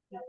A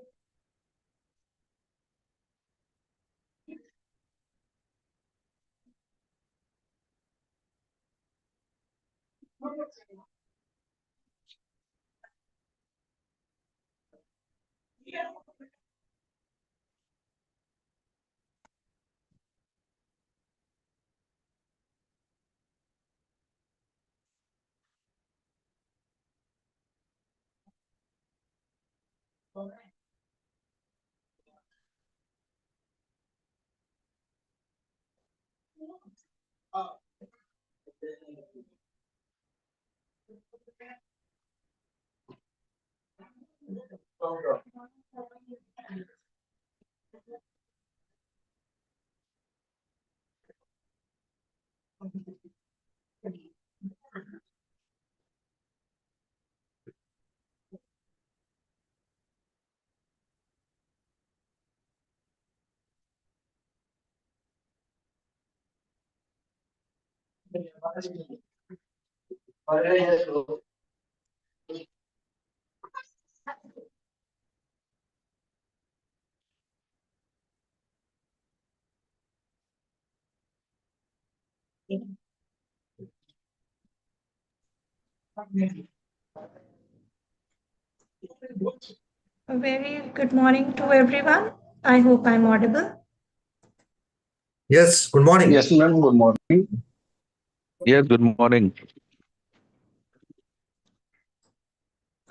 very good morning to everyone. I hope I'm audible. Yes, good morning. Yes, ma'am. Good morning. Yes, good morning.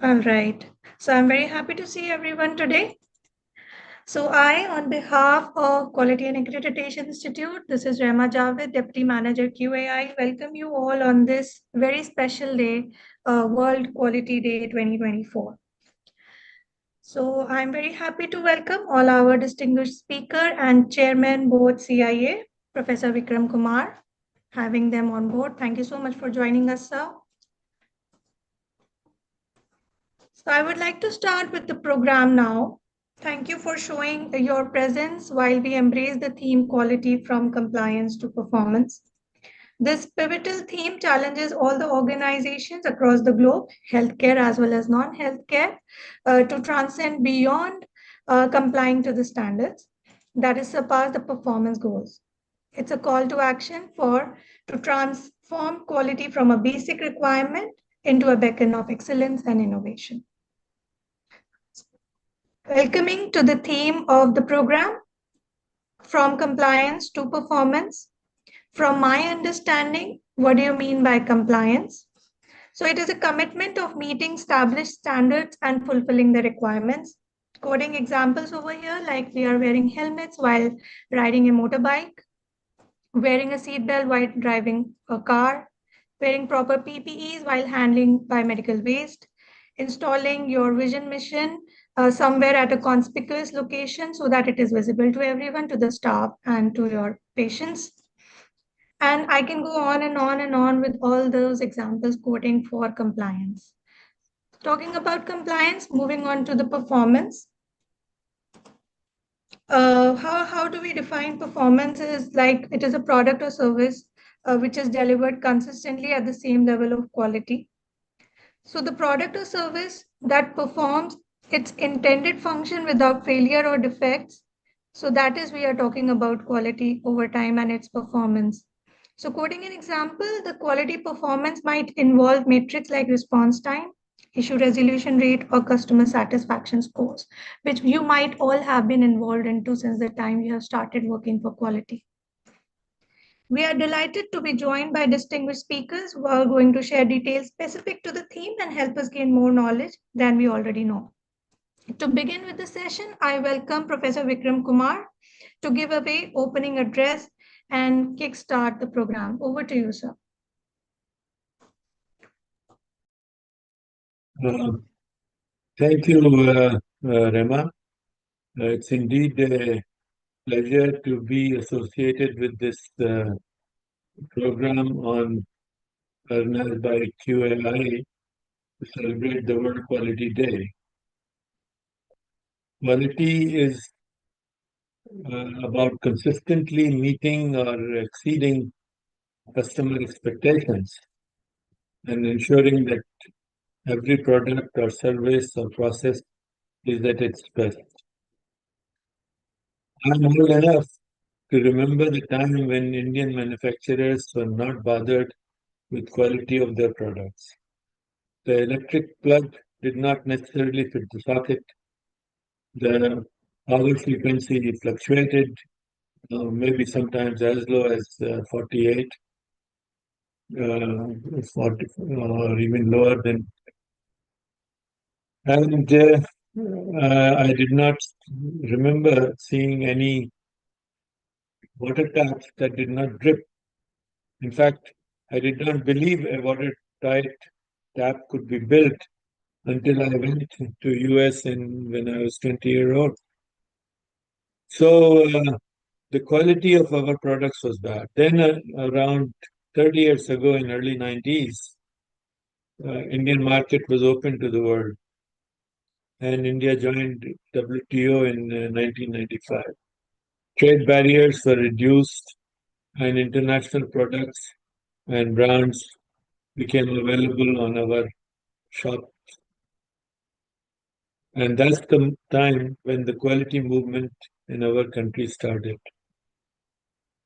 All right. So I'm very happy to see everyone today. So I, on behalf of Quality and Accreditation Institute, this is Rema Javed, Deputy Manager QAI, welcome you all on this very special day, World Quality Day 2024. So I'm very happy to welcome all our distinguished speaker and Chairman Board CIA, Professor Vikram Kumar, having them on board. Thank you so much for joining us, sir. So I would like to start with the program now. Thank you for showing your presence while we embrace the theme quality from compliance to performance. This pivotal theme challenges all the organizations across the globe, healthcare as well as non-healthcare, to transcend beyond complying to the standards, that is surpass the performance goals. It's a call to action to transform quality from a basic requirement into a beacon of excellence and innovation. Welcoming to the theme of the program, from compliance to performance. From my understanding, what do you mean by compliance? So it is a commitment of meeting established standards and fulfilling the requirements. Quoting examples over here, like we are wearing helmets while riding a motorbike, wearing a seatbelt while driving a car, wearing proper PPEs while handling biomedical waste, installing your vision mission somewhere at a conspicuous location so that it is visible to everyone, to the staff, and to your patients. And I can go on and on and on with all those examples quoting for compliance. Talking about compliance, moving on to the performance. How do we define performance? Is like it is a product or service which is delivered consistently at the same level of quality. So the product or service that performs its intended function without failure or defects. So that is, we are talking about quality over time and its performance. So quoting an example, the quality performance might involve metrics like response time, issue resolution rate, or customer satisfaction scores, which you might all have been involved into since the time you have started working for quality. We are delighted to be joined by distinguished speakers who are going to share details specific to the theme and help us gain more knowledge than we already know. To begin with the session, I welcome Professor Vikram Kumar to give away opening address and kickstart the program. Over to you, sir. Thank you, Rema. It's indeed a pleasure to be associated with this program organized by QAI to celebrate the World Quality Day. Quality is about consistently meeting or exceeding customer expectations and ensuring that every product or service or process is at its best. I'm old enough to remember the time when Indian manufacturers were not bothered with quality of their products. The electric plug did not necessarily fit the socket. The power frequency fluctuated, maybe sometimes as low as 48, 40, or even lower than. And I did not remember seeing any water taps that did not drip. In fact, I did not believe a watertight tap could be built until I went to US when I was 20-year old. So the quality of our products was bad. Then around 30 years ago in early 90s, Indian market was open to the world and India joined WTO in 1995. Trade barriers were reduced and international products and brands became available on our shop. And that's the time when the quality movement in our country started.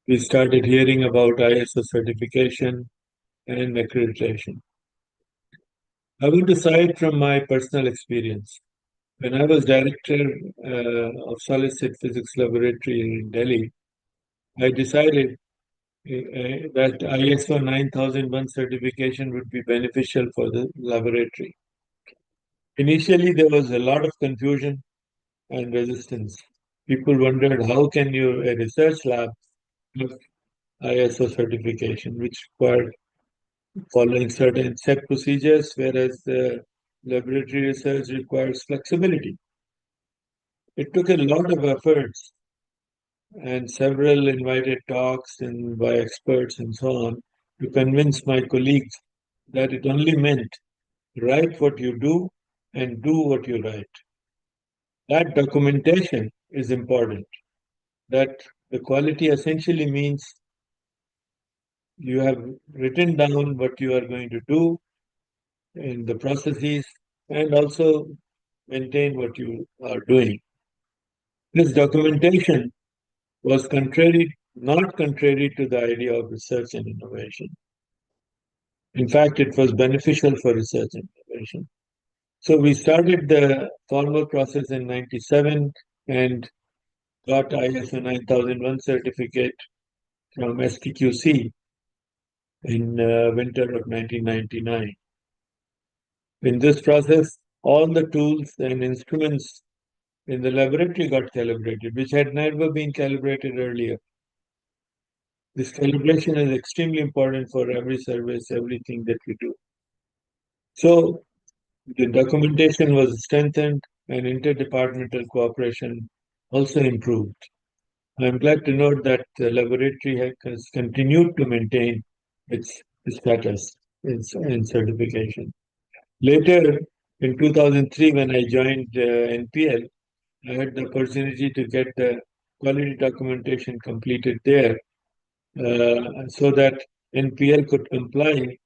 We started hearing about ISO certification and accreditation. I want to cite from my personal experience. When I was director of solid state physics laboratory in Delhi, I decided that ISO 9001 certification would be beneficial for the laboratory. Initially, there was a lot of confusion and resistance. People wondered how can you, a research lab, have ISO certification, which required following certain set procedures, whereas the laboratory research requires flexibility. It took a lot of efforts and several invited talks and by experts and so on to convince my colleagues that it only meant write what you do and do what you write. That documentation is important. That the quality essentially means you have written down what you are going to do in the processes and also maintain what you are doing. This documentation was not contrary to the idea of research and innovation. In fact, it was beneficial for research and innovation. So we started the formal process in 97 and got ISO 9001 certificate from STQC in winter of 1999. In this process, all the tools and instruments in the laboratory got calibrated, which had never been calibrated earlier. This calibration is extremely important for every service, everything that we do. So the documentation was strengthened and interdepartmental cooperation also improved. I'm glad to note that the laboratory has continued to maintain its status in certification. Later, in 2003, when I joined NPL, I had the opportunity to get the quality documentation completed there so that NPL could comply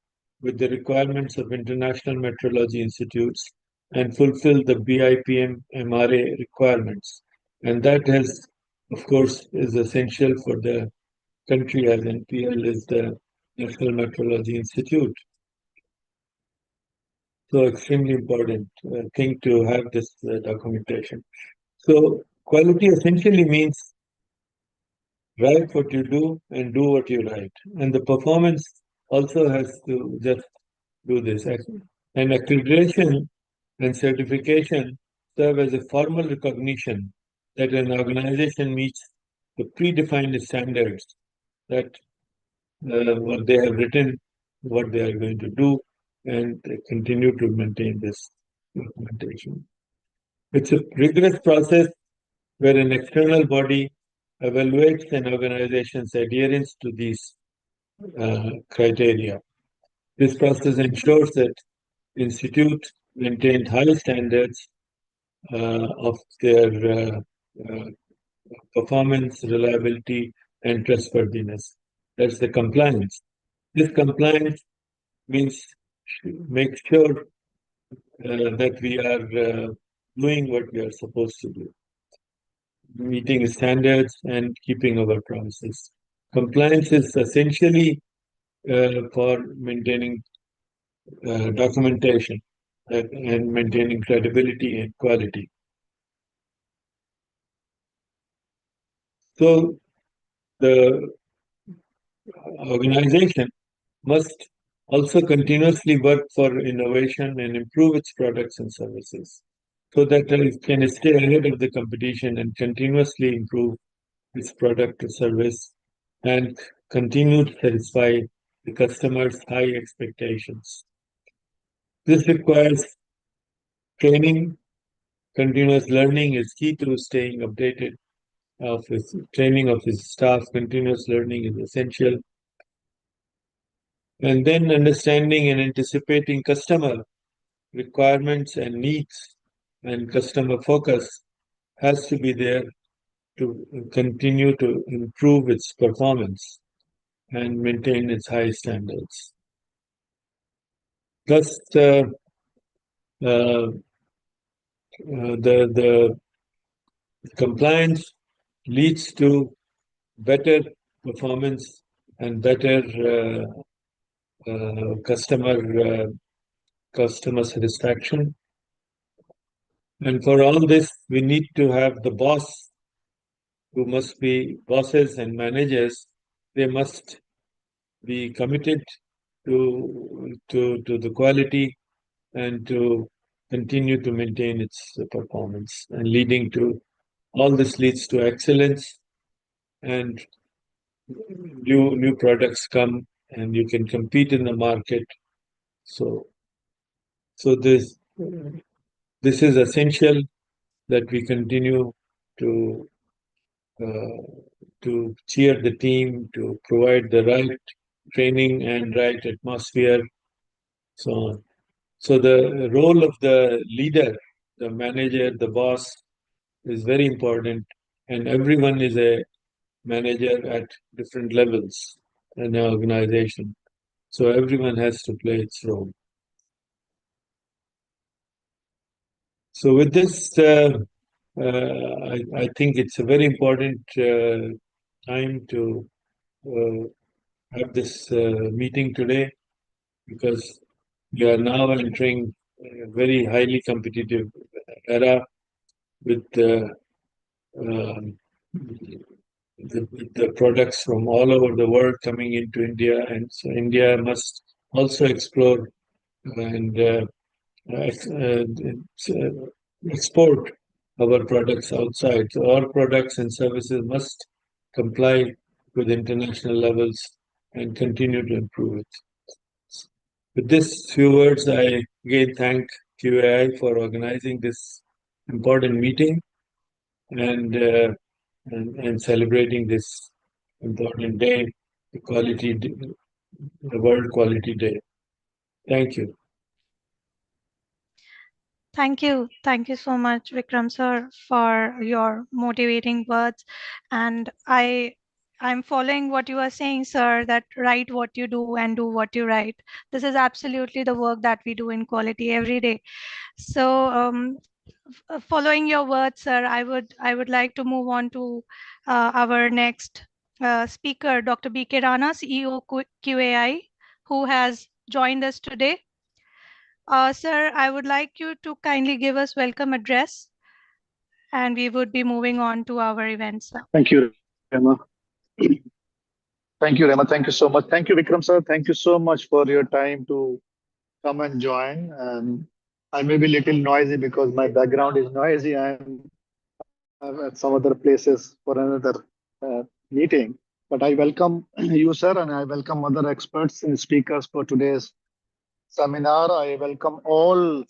with the requirements of international metrology institutes and fulfill the BIPM MRA requirements. And that has, of course, is essential for the country as NPL is the National Metrology Institute. So extremely important thing to have this documentation. So quality essentially means write what you do and do what you write. And the performance also has to just do this. And accreditation and certification serve as a formal recognition that an organization meets the predefined standards that what they have written, what they are going to do, and they continue to maintain this documentation. It's a rigorous process where an external body evaluates an organization's adherence to these criteria. This process ensures that institute maintained high standards of their performance, reliability, and trustworthiness. That's the compliance. This compliance means make sure that we are doing what we are supposed to do, meeting standards and keeping our promises. Compliance is essentially for maintaining documentation and maintaining credibility and quality. So the organization must also continuously work for innovation and improve its products and services so that it can stay ahead of the competition and continuously improve its product or service and continue to satisfy the customer's high expectations. This requires training. Continuous learning is key to staying updated of his training of his staff. Continuous learning is essential. And then understanding and anticipating customer requirements and needs and customer focus has to be there to continue to improve its performance and maintain its high standards. Thus, the compliance leads to better performance and better customer satisfaction. And for all this, we need to have the boss, who must be bosses and managers. They must be committed to the quality and to continue to maintain its performance, and leading to all this leads to excellence, and new products come and you can compete in the market. So this is essential that we continue to cheer the team, to provide the right training and right atmosphere, so on. So the role of the leader, the manager, the boss is very important, and everyone is a manager at different levels in an organization. So everyone has to play its role. So with this, I think it's a very important time to have this meeting today, because we are now entering a very highly competitive era with the products from all over the world coming into India, and so India must also explore and export our products outside. So our products and services must comply with international levels and continue to improve it. With this few words, I again thank QAI for organizing this important meeting and celebrating this important day, the World Quality Day. Thank you. Thank you. Thank you so much, Vikram sir, for your motivating words. And I'm following what you are saying, sir, that write what you do and do what you write. This is absolutely the work that we do in quality every day. So following your words, sir, I would like to move on to our next speaker, Dr. B.K. Rana, CEO QAI, who has joined us today. Sir, I would like you to kindly give us welcome address, and we would be moving on to our events now. Thank you, Rema. Thank you, Rema. Thank you so much. Thank you, Vikram sir. Thank you so much for your time to come and join. I may be a little noisy because my background is noisy. I'm at some other places for another meeting. But I welcome you, sir, and I welcome other experts and speakers for today's seminar. I welcome all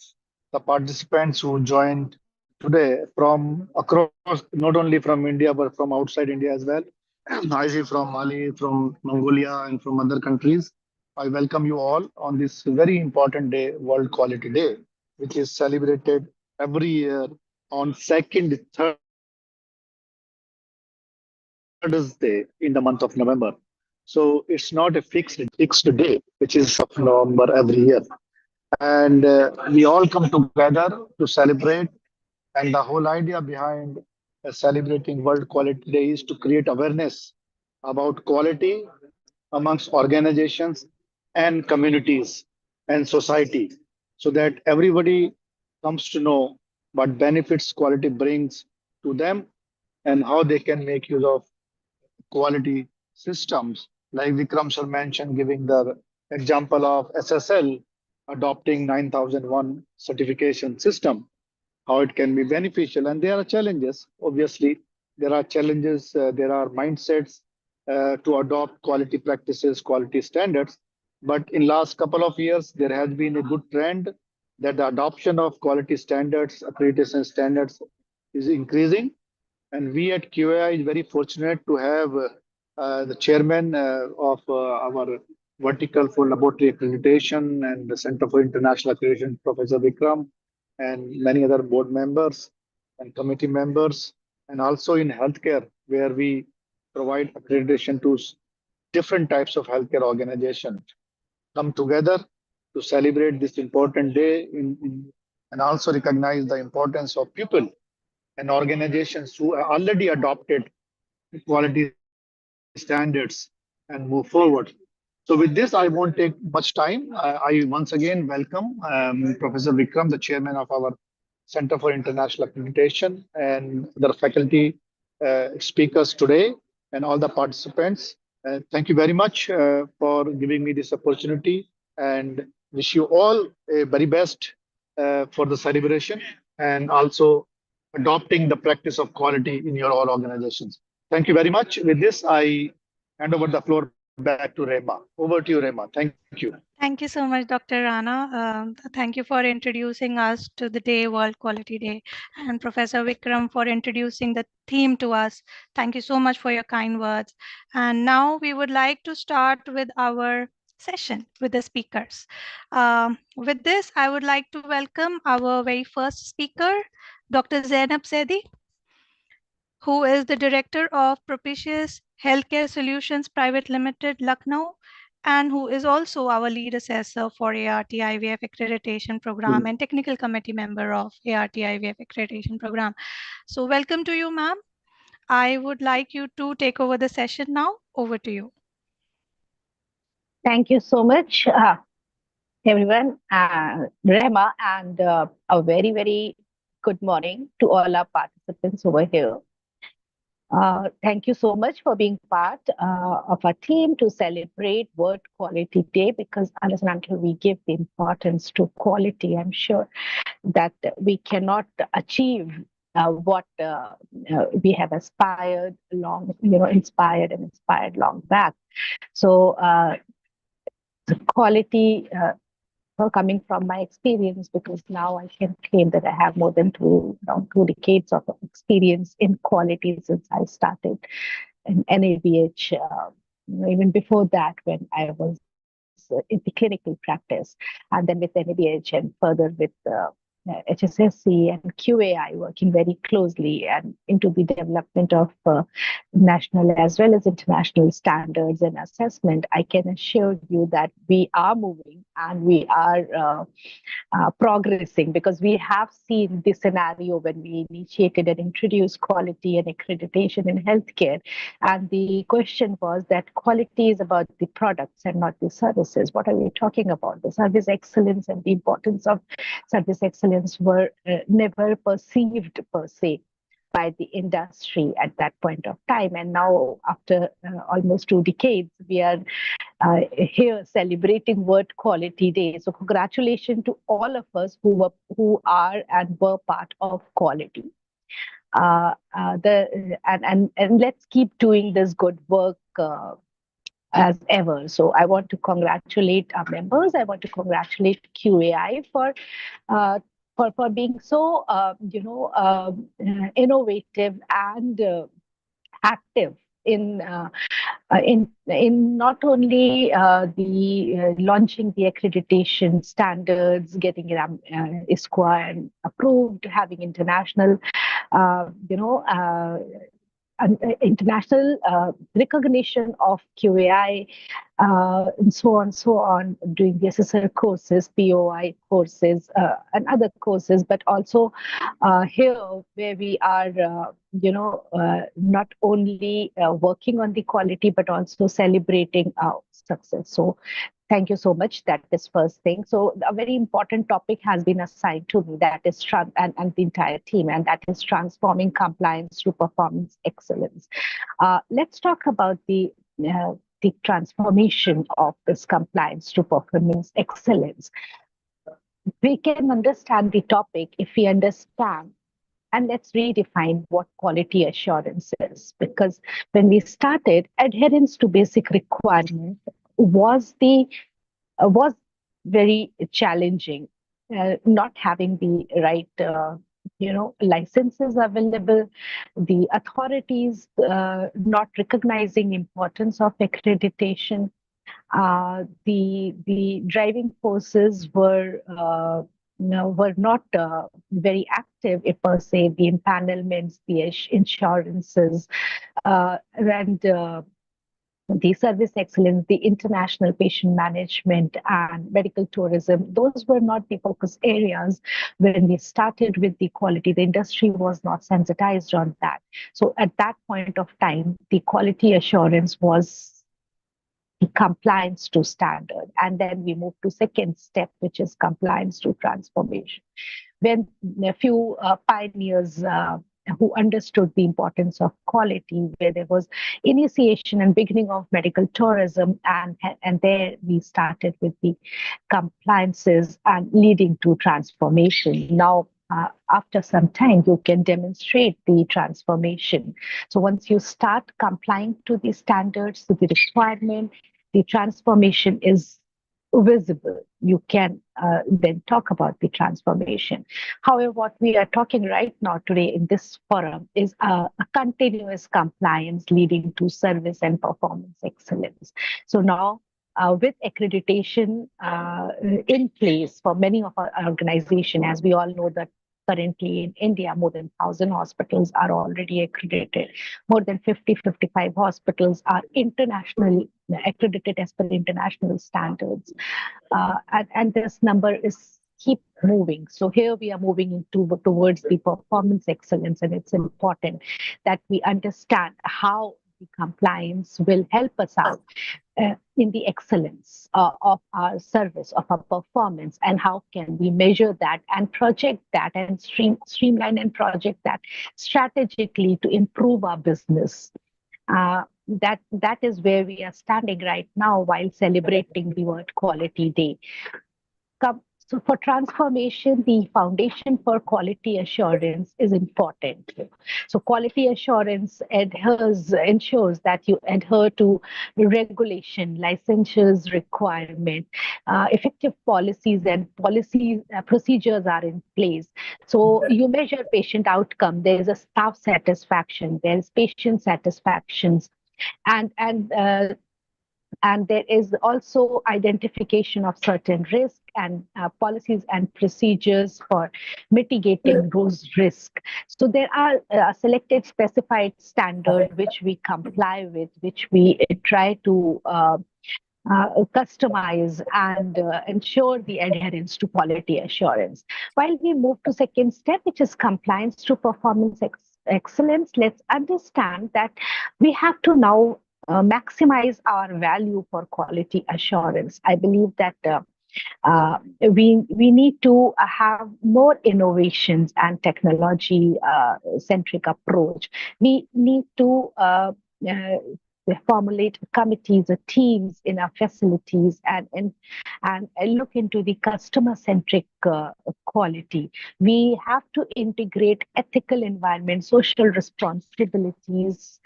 the participants who joined today from across, not only from India, but from outside India as well. I see from Mali, from Mongolia, and from other countries. I welcome you all on this very important day, World Quality Day, which is celebrated every year on second Thursday in the month of November. So it's not a fixed day, which is of November every year. And we all come together to celebrate And the whole idea behind celebrating World Quality Day is to create awareness about quality amongst organizations and communities and society so that everybody comes to know what benefits quality brings to them and how they can make use of quality systems. Like Vikram sir mentioned, giving the example of SSL adopting 9001 certification system, how it can be beneficial. And there are challenges, obviously. There are challenges, there are mindsets to adopt quality practices, quality standards. But in last couple of years, there has been a good trend that the adoption of quality standards, accreditation standards is increasing. And we at QAI is very fortunate to have the chairman of our vertical for laboratory accreditation and the Center for International Accreditation, Professor Vikram, and many other board members and committee members, and also in healthcare, where we provide accreditation to different types of healthcare organizations come together to celebrate this important day and also recognize the importance of people and organizations who are already adopted quality standards and move forward. So with this, I won't take much time. I once again welcome Professor Vikram, the chairman of our Center for International Accreditation, and the faculty speakers today, and all the participants. Thank you very much for giving me this opportunity, and wish you all a very best for the celebration and also adopting the practice of quality in your all organizations. Thank you very much. With this, I hand over the floor back to Rema. Over to you, Rema. Thank you. Thank you so much, Dr. Rana. Thank you for introducing us to the day, World Quality Day, and Professor Vikram for introducing the theme to us. Thank you so much for your kind words. And now we would like to start with our session with the speakers. With this, I would like to welcome our very first speaker, Dr. Zainab Sedi, who is the Director of Propitious Healthcare Solutions Private Limited, Lucknow, and who is also our lead assessor for ART IVF accreditation program and technical committee member of ART IVF accreditation program. So welcome to you, ma'am. I would like you to take over the session now. Over to you. Thank you so much, everyone, Rema, and a very, very good morning to all our participants over here. Thank you so much for being part of our team to celebrate World Quality Day, because unless and until we give the importance to quality, I'm sure that we cannot achieve what we have inspired long back. So the quality coming from my experience, because now I can claim that I have more than around 2 decades of experience in quality since I started in NABH, even before that when I was in the clinical practice, and then with NABH and further with HSSC and QAI working very closely and into the development of national as well as international standards and assessment. I can assure you that we are moving and we are progressing, because we have seen this scenario when we initiated and introduced quality and accreditation in healthcare. And the question was that quality is about the products and not the services. What are we talking about? The service excellence and the importance of service excellence were never perceived per se by the industry at that point of time. And now, after almost 2 decades, we are here celebrating World Quality Day. So congratulations to all of us who are and were part of quality. And let's keep doing this good work as ever. So I want to congratulate our members. I want to congratulate QAI for being so innovative and active in not only the launching the accreditation standards, getting it ISQA approved, having international international recognition of QAI, and so on, doing the SSR courses, POI courses, and other courses, but also here where we are, not only working on the quality, but also celebrating our success. So thank you so much. That is first thing. So a very important topic has been assigned to me, that is and the entire team, and that is transforming compliance to performance excellence. Let's talk about the transformation of this compliance to performance excellence. We can understand the topic if we understand, and let's redefine what quality assurance is. Because when we started, adherence to basic requirement was very challenging. Not having the right licenses available, the authorities not recognizing importance of accreditation, the driving forces were not very active, per se, the empanelments, the insurances, and the service excellence, the international patient management, and medical tourism. Those were not the focus areas when we started with the quality. The industry was not sensitized on that. So at that point of time, the quality assurance was the compliance to standard. And then we moved to second step, which is compliance to transformation. When a few pioneers who understood the importance of quality, where there was initiation and beginning of medical tourism, and there we started with the compliances and leading to transformation. Now, after some time, you can demonstrate the transformation. So once you start complying to the standards, to the requirement, the transformation is visible. You can then talk about the transformation. However, what we are talking right now today in this forum is a continuous compliance leading to service and performance excellence. So now, with accreditation in place for many of our organizations, as we all know that currently in India, more than 1,000 hospitals are already accredited. More than 55 hospitals are internationally accredited as per international standards. And this number is keep moving. So here we are moving towards the performance excellence, and it's important that we understand how the compliance will help us out in the excellence of our service, of our performance, and how can we measure that and project that and streamline and project that strategically to improve our business. That is where we are standing right now while celebrating the World Quality Day. So for transformation, the foundation for quality assurance is important. So quality assurance ensures that you adhere to regulation, licensures requirement, effective policies and procedures are in place. So you measure patient outcome. There is a staff satisfaction. There is patient satisfactions, and there is also identification of certain risks and policies and procedures for mitigating those risks. So there are selected specified standards which we comply with, which we try to customize and ensure the adherence to quality assurance. While we move to second step, which is compliance to performance excellence, let's understand that we have to now maximize our value for quality assurance. I believe that we need to have more innovations and technology centric approach. We need to formulate committees or teams in our facilities and look into the customer centric quality. We have to integrate ethical environment, social responsibilities,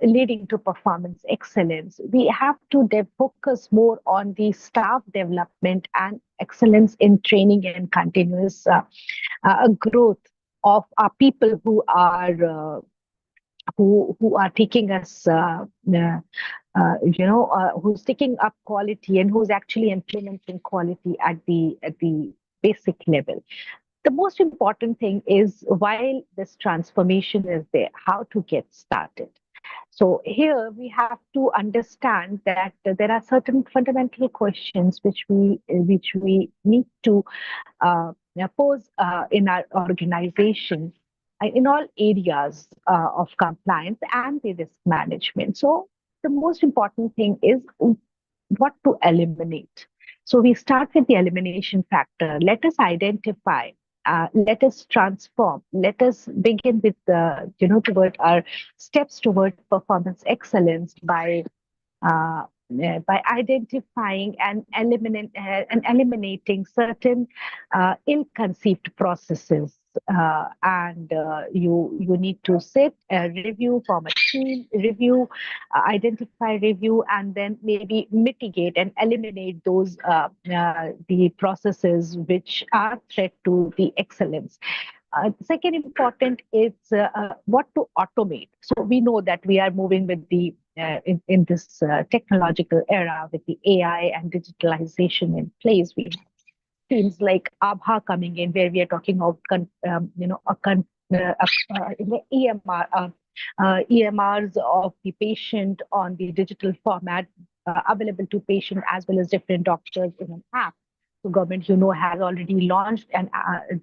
leading to performance excellence. We have to focus more on the staff development and excellence in training and continuous growth of our people who are taking us, who's taking up quality and who's actually implementing quality at the basic level. The most important thing is, while this transformation is there, how to get started. So here we have to understand that there are certain fundamental questions which we need to pose in our organization in all areas of compliance and the risk management. So the most important thing is what to eliminate. So we start with the elimination factor. Let us identify. Let us transform. Let us begin with toward our steps toward performance excellence by identifying and eliminating certain ill-conceived processes. You need to sit, review, form a team, review, identify, review, and then maybe mitigate and eliminate those the processes which are threat to the excellence. Second important is what to automate. So we know that we are moving with the in this technological era with the AI and digitalization in place. We have themes like Abha coming in, where we are talking about EMR. EMRs of the patient on the digital format available to patient as well as different doctors in an app. So government, has already launched and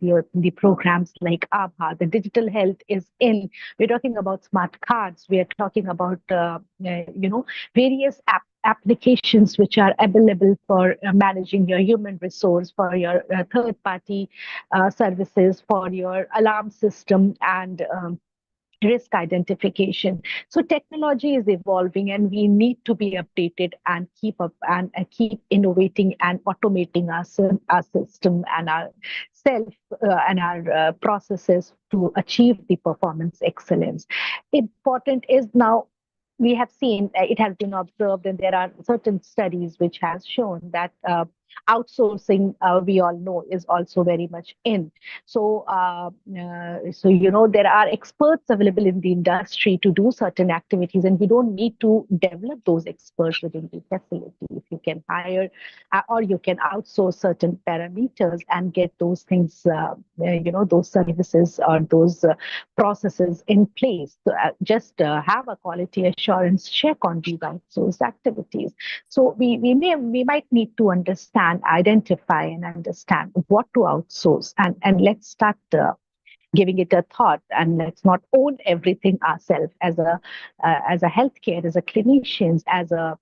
the programs like Abha. The digital health is in. We're talking about smart cards. We are talking about various applications which are available for managing your human resource, for your third party services, for your alarm system and risk identification. So technology is evolving and we need to be updated and keep up and keep innovating and automating our system and our self and our processes to achieve the performance excellence. Important is now we have seen it has been observed and there are certain studies which has shown that outsourcing we all know is also very much in. So there are experts available in the industry to do certain activities and we don't need to develop those experts within the facility. If you can hire or you can outsource certain parameters and get those things those services or those processes in place. So, just have a quality assurance check on these outsourced activities. So we might need to identify and understand what to outsource, and let's start giving it a thought, and let's not own everything ourselves as a healthcare, as a clinicians, as a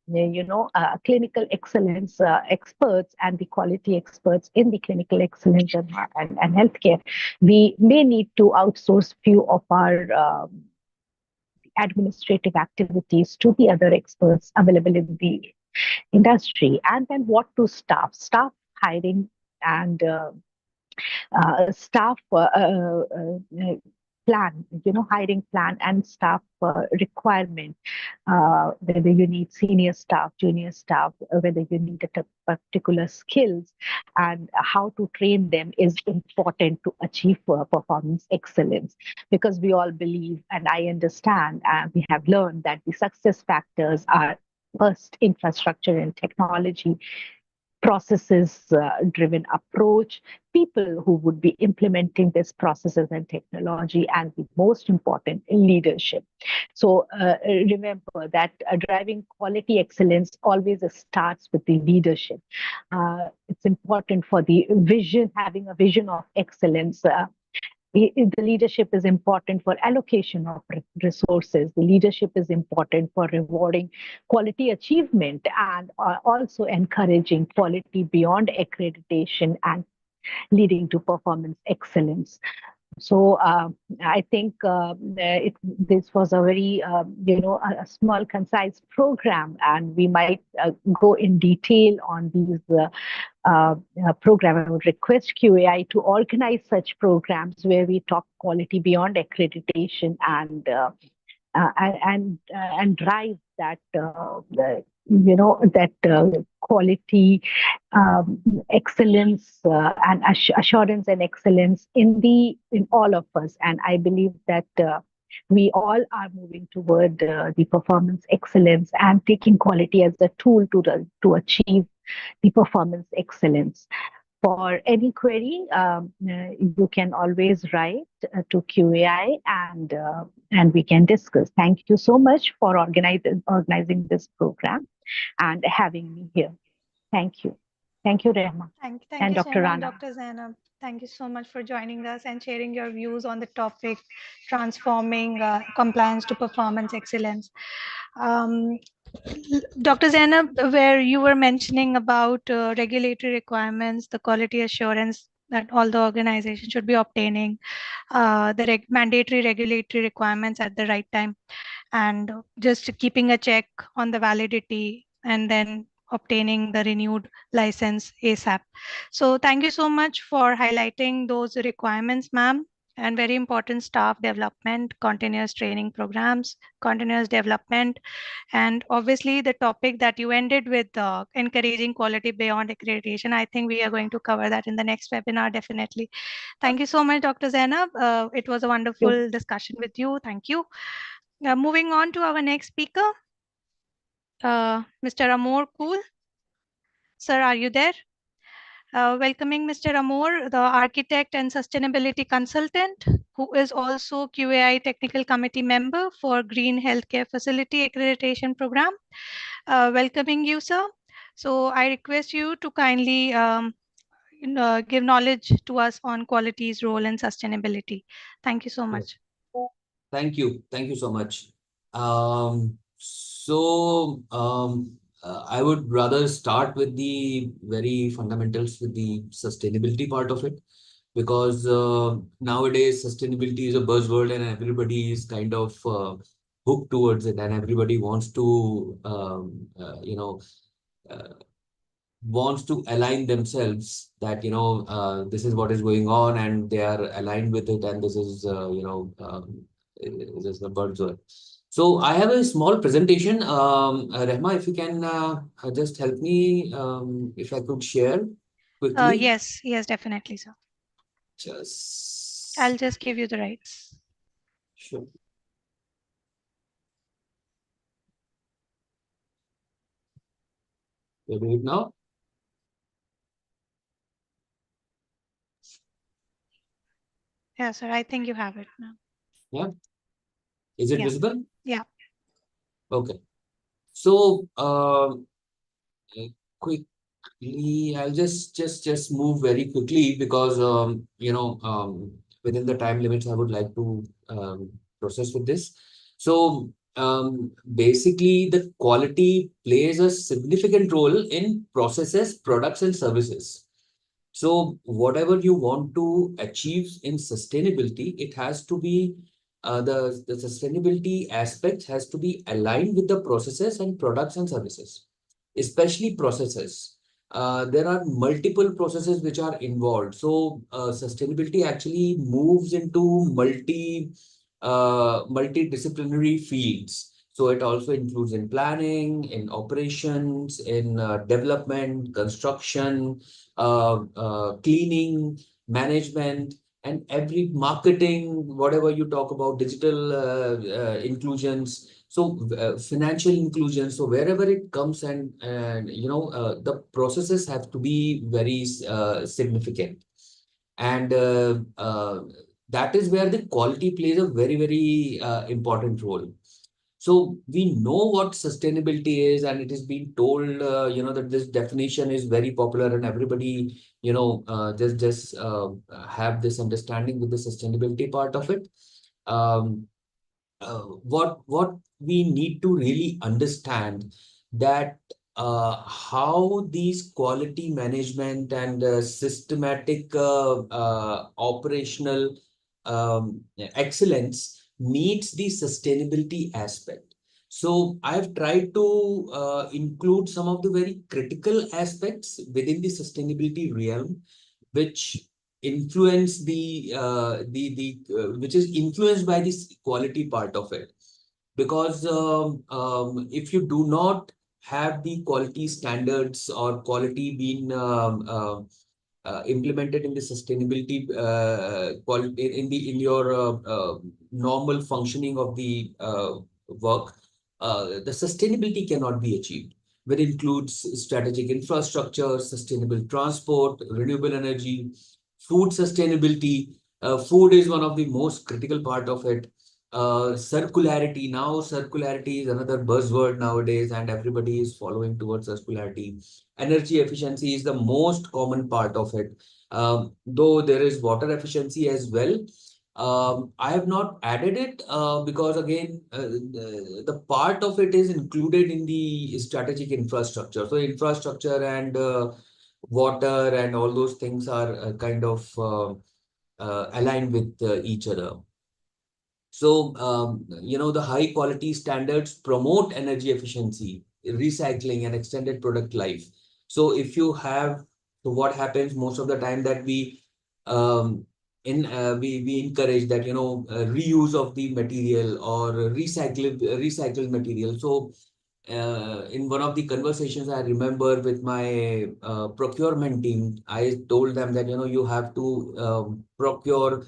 clinical excellence experts and the quality experts in the clinical excellence and healthcare. We may need to outsource few of our administrative activities to the other experts available in the industry. And then what to staff hiring and staff plan, hiring plan and staff requirement, whether you need senior staff, junior staff, whether you need a particular skills and how to train them is important to achieve performance excellence. Because we all believe, and I understand, and we have learned that the success factors are first infrastructure and technology, processes driven approach, people who would be implementing these processes and technology, and the most important, leadership. So remember that driving quality excellence always starts with the leadership. It's important for the vision, having a vision of excellence. The leadership is important for allocation of resources. The leadership is important for rewarding quality achievement and also encouraging quality beyond accreditation and leading to performance excellence. So I think this was a very, a small, concise program, and we might go in detail on these program. I would request QAI to organize such programs where we talk quality beyond accreditation and drive that quality excellence and assurance and excellence in all of us. And I believe that we all are moving toward the performance excellence and taking quality as a tool to achieve the performance excellence. For any query, you can always write to QAI and we can discuss. Thank you so much for organizing this program and having me here. Thank you. Thank you, Rehma. Thank And you so Dr. much, Rana. Dr. Zainab. Thank you so much for joining us and sharing your views on the topic, transforming compliance to performance excellence. Dr. Zainab, where you were mentioning about regulatory requirements, the quality assurance that all the organizations should be obtaining, the mandatory regulatory requirements at the right time, and just keeping a check on the validity and then obtaining the renewed license ASAP. So thank you so much for highlighting those requirements, ma'am, and very important staff development, continuous training programs, continuous development, and obviously the topic that you ended with, encouraging quality beyond accreditation. I think we are going to cover that in the next webinar, definitely. Thank you so much, Dr. Zainab. It was a wonderful discussion with you. Thank you. Moving on to our next speaker, Mr. Amor Kool. Sir, are you there? Welcoming Mr. Amor, the architect and sustainability consultant, who is also QAI technical committee member for Green Healthcare Facility Accreditation Program. Welcoming you, sir. So I request you to kindly give knowledge to us on quality's role in sustainability. Thank you so much. Thank you. Thank you so much. I would rather start with the very fundamentals, with the sustainability part of it, because nowadays sustainability is a buzzword and everybody is kind of hooked towards it, and everybody wants to, wants to align themselves that, this is what is going on and they are aligned with it, and this is, this is the buzzword. So I have a small presentation. Rehma, if you can just help me, if I could share quickly. Yes, definitely, sir. I'll just give you the rights. Sure. You do it now? Yeah, sir, I think you have it now. Yeah. Is it visible? Yeah. Okay. So quickly, I'll just move very quickly because within the time limits I would like to process with this. So basically, the quality plays a significant role in processes, products, and services. So whatever you want to achieve in sustainability, it has to be the sustainability aspect has to be aligned with the processes and products and services, especially processes. There are multiple processes which are involved. So sustainability actually moves into multidisciplinary fields. So it also includes in planning, in operations, in development, construction, cleaning, management, and every marketing, whatever you talk about, digital inclusions, so financial inclusion. So wherever it comes, and the processes have to be very significant, and that is where the quality plays a very, very important role. So we know what sustainability is, and it has been told, that this definition is very popular, and everybody, just have this understanding with the sustainability part of it. What we need to really understand that how these quality management and systematic operational excellence meets the sustainability aspect. So I've tried to include some of the very critical aspects within the sustainability realm, which influence which is influenced by this quality part of it. Because if you do not have the quality standards or quality being implemented in the sustainability quality in your normal functioning of the work, the sustainability cannot be achieved. which includes strategic infrastructure, sustainable transport, renewable energy, food sustainability. Food is one of the most critical part of it. Circularity. Now, circularity is another buzzword nowadays, and everybody is following towards circularity. Energy efficiency is the most common part of it. Though there is water efficiency as well. I have not added it because again, the part of it is included in the strategic infrastructure. So infrastructure and water and all those things are kind of aligned with each other. So, the high quality standards promote energy efficiency, recycling, and extended product life. So so what happens most of the time that we encourage that, reuse of the material or recycled material. So, in one of the conversations I remember with my procurement team, I told them that, you have to procure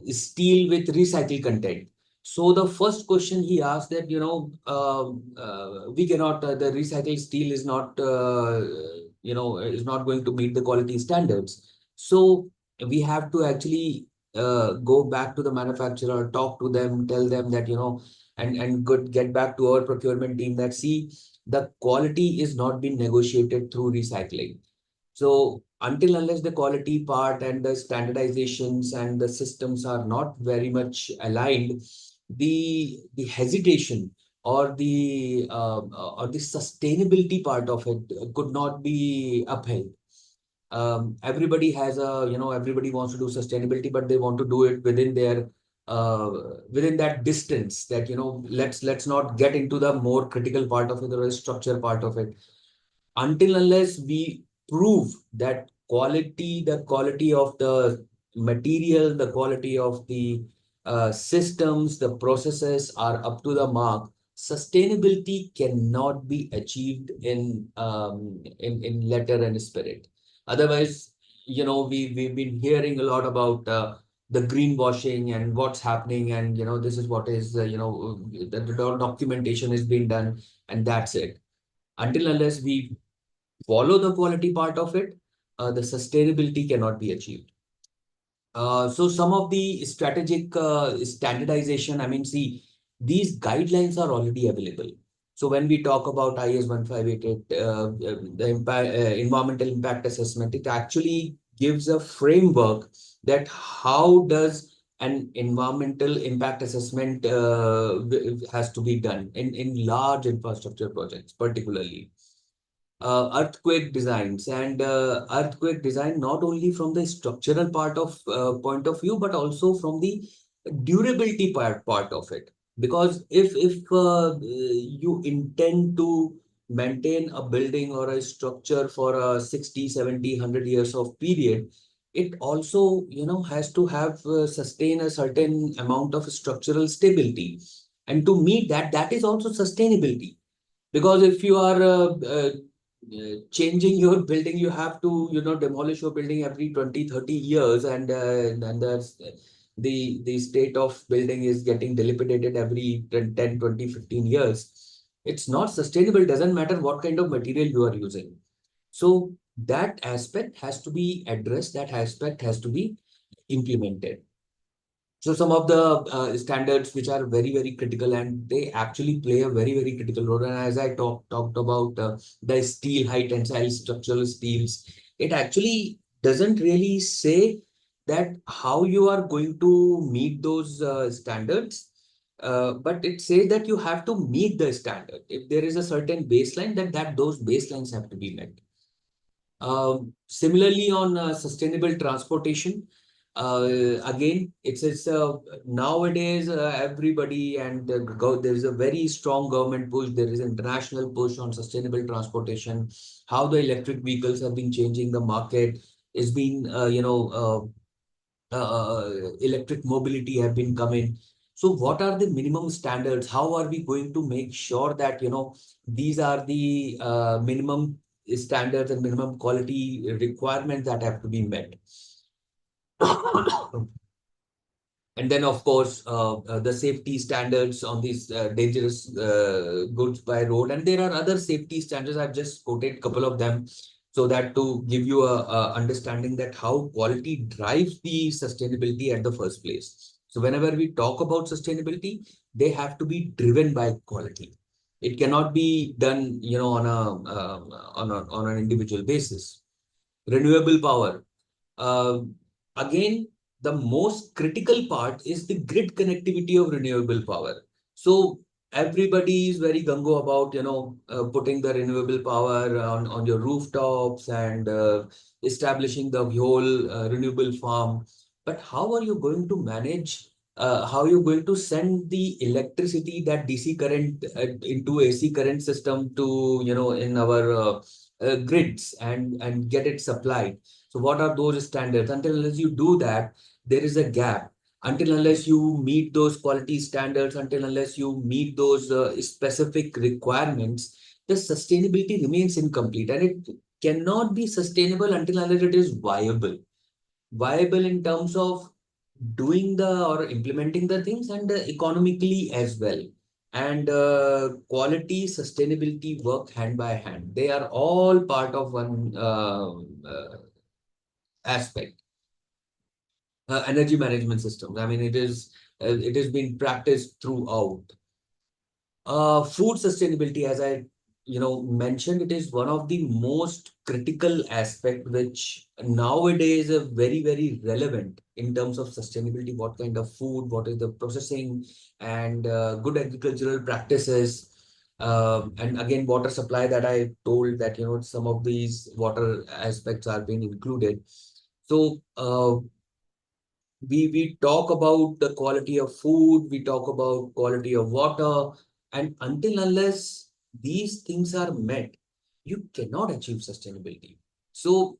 steel with recycled content. So the first question he asked that, we cannot, the recycled steel is not, is not going to meet the quality standards. So we have to actually go back to the manufacturer, talk to them, tell them that, and get back to our procurement team that, see, the quality is not being negotiated through recycling. So until unless the quality part and the standardizations and the systems are not very much aligned, the hesitation or the sustainability part of it could not be upheld. Everybody has everybody wants to do sustainability, but they want to do it within their within that distance that, let's not get into the more critical part of it or the structure part of it. Until unless we prove that the quality of the material, the quality of the systems, the processes are up to the mark, sustainability cannot be achieved in letter and spirit. Otherwise, we've been hearing a lot about the greenwashing and what's happening, and this is what is the documentation is being done, and that's it. Until unless we follow the quality part of it, the sustainability cannot be achieved. So some of the strategic standardization, I mean, see, these guidelines are already available. So when we talk about IS 1588, the environmental impact assessment, it actually gives a framework that how does an environmental impact assessment has to be done in large infrastructure projects, particularly. Earthquake designs and earthquake design not only from the structural part of point of view, but also from the durability part of it. Because if you intend to maintain a building or a structure for a 60, 70, 100 years of period, it also has to have sustain a certain amount of structural stability. And to meet that is also sustainability. Because if you are changing your building, you have to demolish your building every 20-30 years, and the state of building is getting dilapidated every 10-20-15 years. It's not sustainable. Doesn't matter what kind of material you are using. So that aspect has to be addressed, that aspect has to be implemented. So some of the standards which are very, very critical, and they actually play a very, very critical role. And as I talked about the steel, high tensile structural steels, it actually doesn't really say that how you are going to meet those standards, but it says that you have to meet the standard. If there is a certain baseline, then those baselines have to be met. Similarly, on sustainable transportation, again, it's nowadays everybody and there is a very strong government push. There is international push on sustainable transportation. How the electric vehicles have been changing the market is been electric mobility have been coming. So what are the minimum standards? How are we going to make sure that these are the minimum standards and minimum quality requirements that have to be met? And then, of course, the safety standards on these dangerous goods by road. And there are other safety standards. I've just quoted a couple of them so that to give you a understanding that how quality drives the sustainability at the first place. So whenever we talk about sustainability, they have to be driven by quality. It cannot be done, on an individual basis. Renewable power. Again, the most critical part is the grid connectivity of renewable power. So everybody is very gung-ho about, putting the renewable power on your rooftops and establishing the whole renewable farm. But how are you going to manage? How are you going to send the electricity, that DC current into AC current system to, in our grids and get it supplied? So what are those standards? Until unless you do that, there is a gap. Until unless you meet those quality standards, until unless you meet those specific requirements, the sustainability remains incomplete, and it cannot be sustainable until unless it is viable. Viable in terms of doing the or implementing the things, and economically as well. And quality, sustainability work hand by hand. They are all part of one aspect. Energy management systems. I mean, it has been practiced throughout. Food sustainability, as I mentioned, it is one of the most critical aspect, which nowadays is very, very relevant in terms of sustainability. What kind of food, what is the processing, and good agricultural practices. And again, water supply, that I told that, some of these water aspects are being included. So we talk about the quality of food, we talk about quality of water, and until unless these things are met, you cannot achieve sustainability. So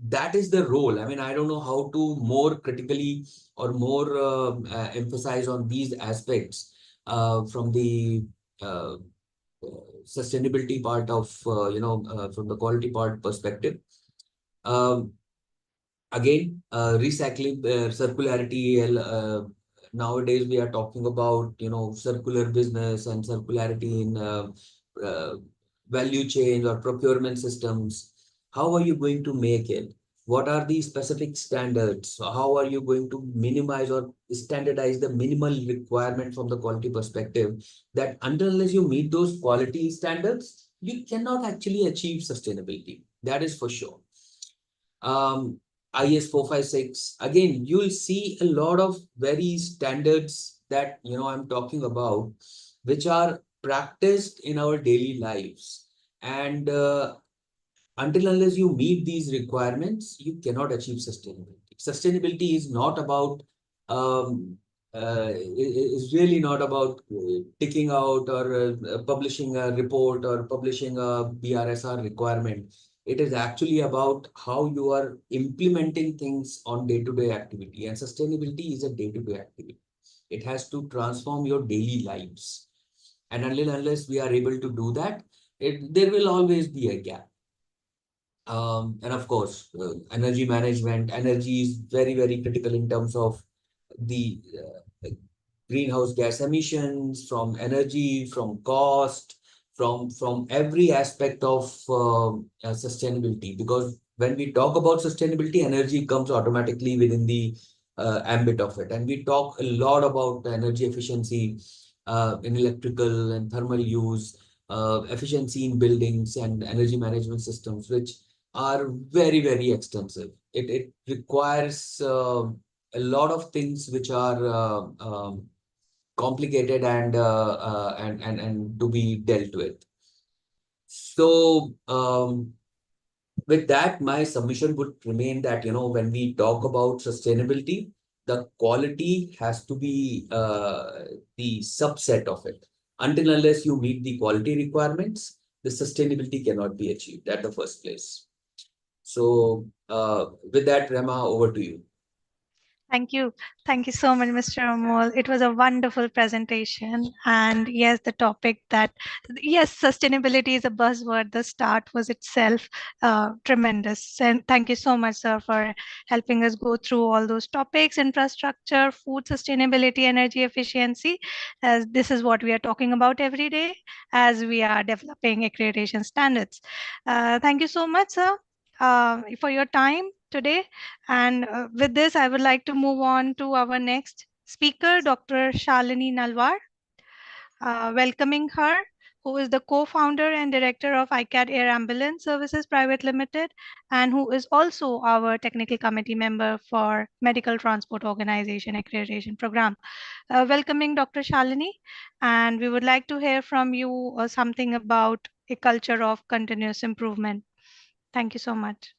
that is the role. I mean, I don't know how to more critically or more emphasize on these aspects from the sustainability part of, from the quality part perspective. Again, recycling, circularity. Nowadays, we are talking about, circular business and circularity in value chain or procurement systems. How are you going to make it? What are the specific standards? How are you going to minimize or standardize the minimal requirement from the quality perspective? That until unless you meet those quality standards, you cannot actually achieve sustainability. That is for sure. IS 456, again, you'll see a lot of very standards that, I'm talking about, which are practiced in our daily lives. And until unless you meet these requirements, you cannot achieve sustainability. Sustainability is not about, is really not about ticking out or publishing a report or publishing a BRSR requirement. It is actually about how you are implementing things on day-to-day activity. And sustainability is a day-to-day activity. It has to transform your daily lives. And unless we are able to do that, there will always be a gap. And of course, energy management. Energy is very, very critical in terms of the greenhouse gas emissions, from energy, from cost, from every aspect of sustainability. Because when we talk about sustainability, energy comes automatically within the ambit of it. And we talk a lot about energy efficiency in electrical and thermal use, efficiency in buildings and energy management systems, which are very, very extensive. It requires a lot of things which are complicated and to be dealt with. So with that, my submission would remain that, when we talk about sustainability, the quality has to be the subset of it. Until unless you meet the quality requirements, the sustainability cannot be achieved at the first place. So with that, Rema, over to you. Thank you. Thank you so much, Mr. Amol. It was a wonderful presentation. And yes, the topic that, yes, sustainability is a buzzword. The start was itself tremendous. And thank you so much, sir, for helping us go through all those topics: infrastructure, food sustainability, energy efficiency, as this is what we are talking about every day as we are developing accreditation standards. Thank you so much, sir, for your time today. And with this, I would like to move on to our next speaker, Dr. Shalini Nalwar. Welcoming her, who is the co-founder and director of ICAT Air Ambulance Services Private Limited, and who is also our technical committee member for Medical Transport Organization Accreditation Program. Welcoming Dr. Shalini, and we would like to hear from you something about a culture of continuous improvement. Thank you so much.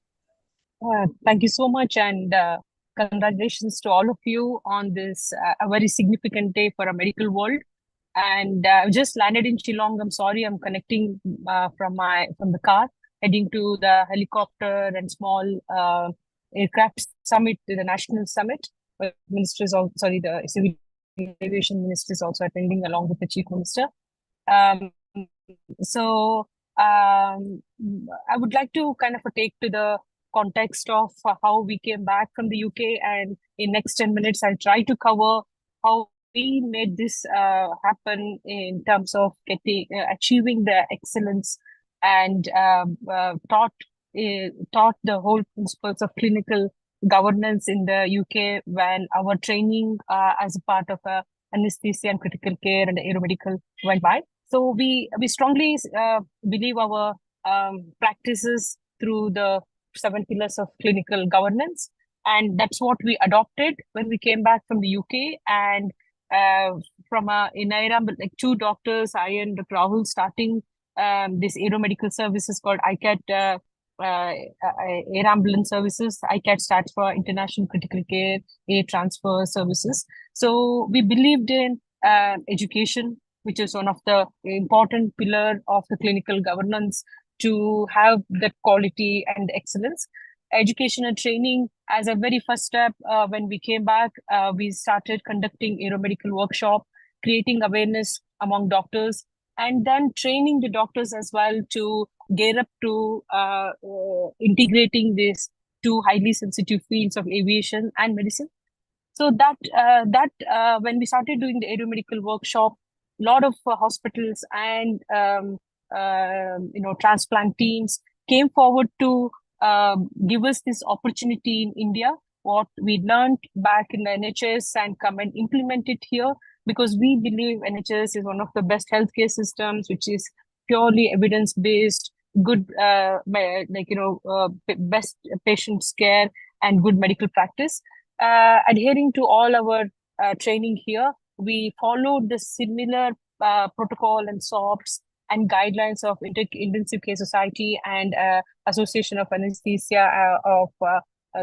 Thank you so much, and congratulations to all of you on this a very significant day for our medical world. And I've just landed in Shillong. I'm sorry, I'm connecting from the car, heading to the helicopter and small aircraft summit, the national summit. Minister is also, sorry, the civil aviation minister is also attending along with the chief minister. So I would like to kind of take to the context of how we came back from the UK, and in next 10 minutes I'll try to cover how we made this happen in terms of achieving the excellence, and taught the whole principles of clinical governance in the UK when our training as a part of anesthesia and critical care and aeromedical went by. So we strongly believe our practices through the 7 pillars of clinical governance, and that's what we adopted when we came back from the UK. And from in Iram, like 2 doctors, I and Dr. Rahul, starting this aeromedical services called ICAT Air Ambulance Services. ICAT stands for International Critical Care Air Transfer Services. So we believed in education, which is one of the important pillar of the clinical governance to have that quality and excellence. Education and training as a very first step. When we came back, we started conducting aeromedical workshop, creating awareness among doctors, and then training the doctors as well to gear up to integrating these 2 highly sensitive fields of aviation and medicine. So that when we started doing the aeromedical workshop, a lot of hospitals and transplant teams came forward to give us this opportunity in India, what we learned back in the NHS, and come and implement it here, because we believe NHS is one of the best healthcare systems, which is purely evidence-based, good, best patient care and good medical practice. Adhering to all our training here, we followed the similar protocol and SOPs and guidelines of Intensive Care Society and Association of Anesthesia of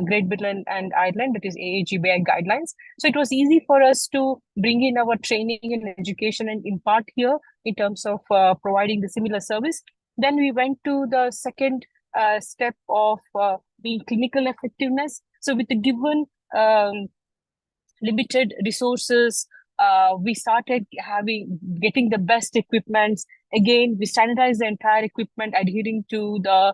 Great Britain and Ireland, that is AAGBI guidelines. So it was easy for us to bring in our training and education and impart here in terms of providing the similar service. Then we went to the second step of being clinical effectiveness. So with the given limited resources, we started getting the best equipments. Again, we standardized the entire equipment, adhering to the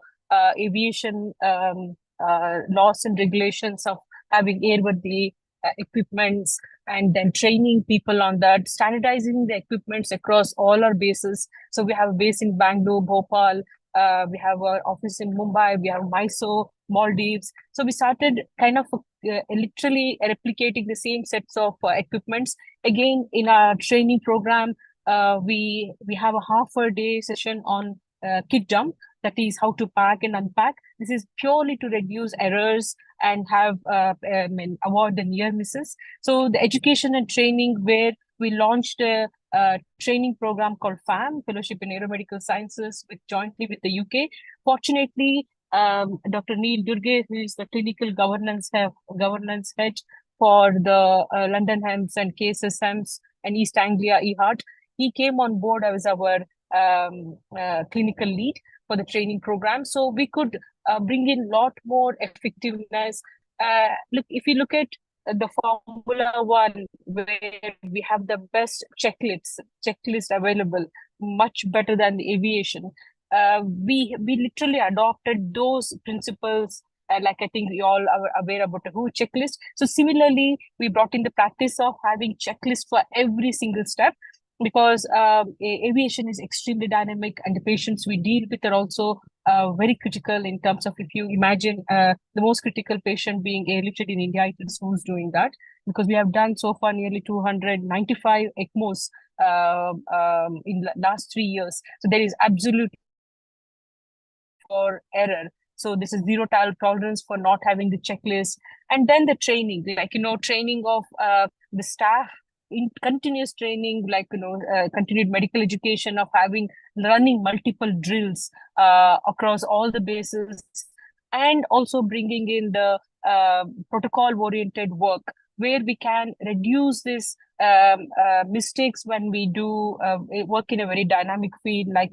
aviation laws and regulations of having airworthy equipments, and then training people on that, standardizing the equipments across all our bases. So we have a base in Bangalore, Bhopal, we have our office in Mumbai, we have Mysore, Maldives. So we started kind of literally replicating the same sets of equipments. Again, in our training program, we have a half-a-day session on kit dump, that is how to pack and unpack. This is purely to reduce errors and have avoid the near misses. So the education and training, where we launched a training program called FAM, Fellowship in Aeromedical Sciences, jointly with the UK. Fortunately, Dr. Neil Durge, who is the clinical governance head for the London HEMS and KSS HEMS and East Anglia EHART, he came on board as our clinical lead for the training program. So we could bring in a lot more effectiveness. If you look at the Formula One, where we have the best checklist available, much better than the aviation. We literally adopted those principles. Like I think we all are aware about the WHO checklist. So similarly, we brought in the practice of having checklists for every single step, because aviation is extremely dynamic, and the patients we deal with are also very critical in terms of, if you imagine the most critical patient being airlifted in India, it is who's doing that, because we have done so far nearly 295 ECMOs in the last 3 years. So there is absolute for error. So this is zero tolerance for not having the checklist. And then the training, like, training of the staff, in continuous training, like, continued medical education of running multiple drills across all the bases, and also bringing in the protocol oriented work, where we can reduce this mistakes when we do work in a very dynamic field, like,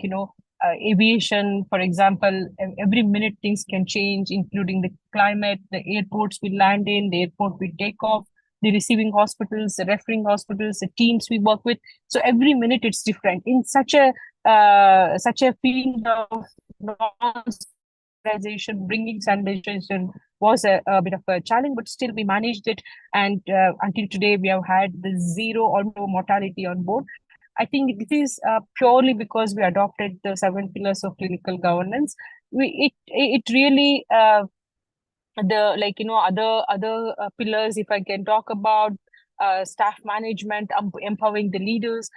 aviation, for example. Every minute things can change, including the climate, the airports we land in, the airport we take off, the receiving hospitals, the referring hospitals, the teams we work with. So every minute it's different. In such a field of standardization, bringing standardization was a bit of a challenge, but still we managed it. And until today, we have had the zero or no mortality on board. I think it is purely because we adopted the 7 pillars of clinical governance. It really the, like, other pillars, if I can talk about staff management, empowering the leaders.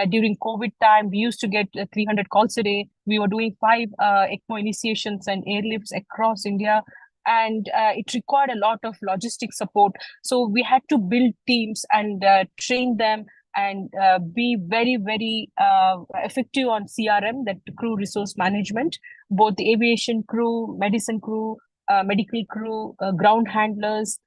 During COVID time, we used to get 300 calls a day. We were doing 5 ECMO initiations and airlifts across India, and it required a lot of logistic support. So we had to build teams and train them, and be very, very effective on CRM, that crew resource management, both the aviation crew, medicine crew, medical crew, ground handlers,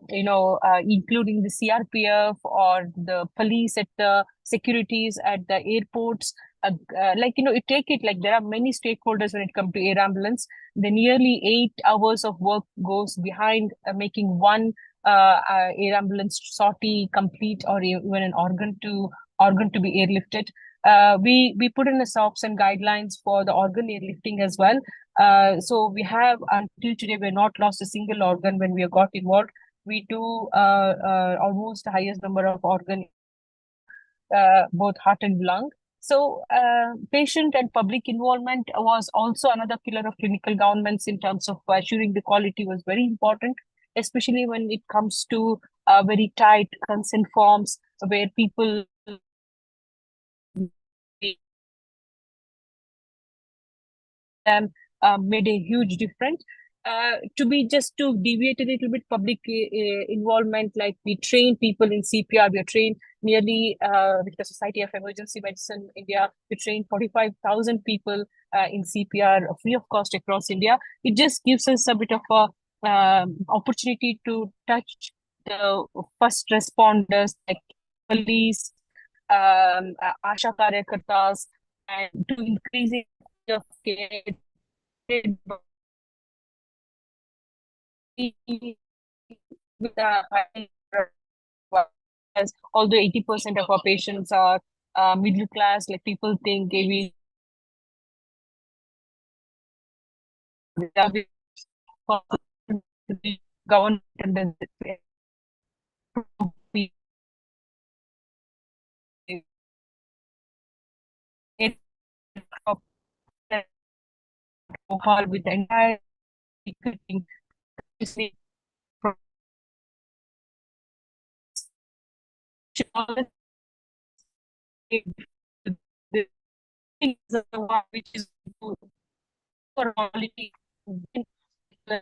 including the CRPF or the police at the securities at the airports. You take it like there are many stakeholders when it comes to air ambulance. The nearly 8 hours of work goes behind making one air ambulance sortie complete, or even an organ to be airlifted. We put in a SOPs and guidelines for the organ airlifting as well. So we have, until today, we're not lost a single organ when we have got involved. We do almost the highest number of organ, both heart and lung. So patient and public involvement was also another pillar of clinical governance in terms of assuring the quality was very important, especially when it comes to very tight consent forms where people made a huge difference. To deviate a little bit, public involvement, like we train people in CPR. We are trained nearly with the Society of Emergency Medicine India. We train 45,000 people in CPR free of cost across India. It just gives us a bit of a opportunity to touch the first responders, like police, ASHA Karyakartas, and to increasing of care with as although 80% of our patients are middle class, like people think we government and hall with the entire equipment. The things which is for quality the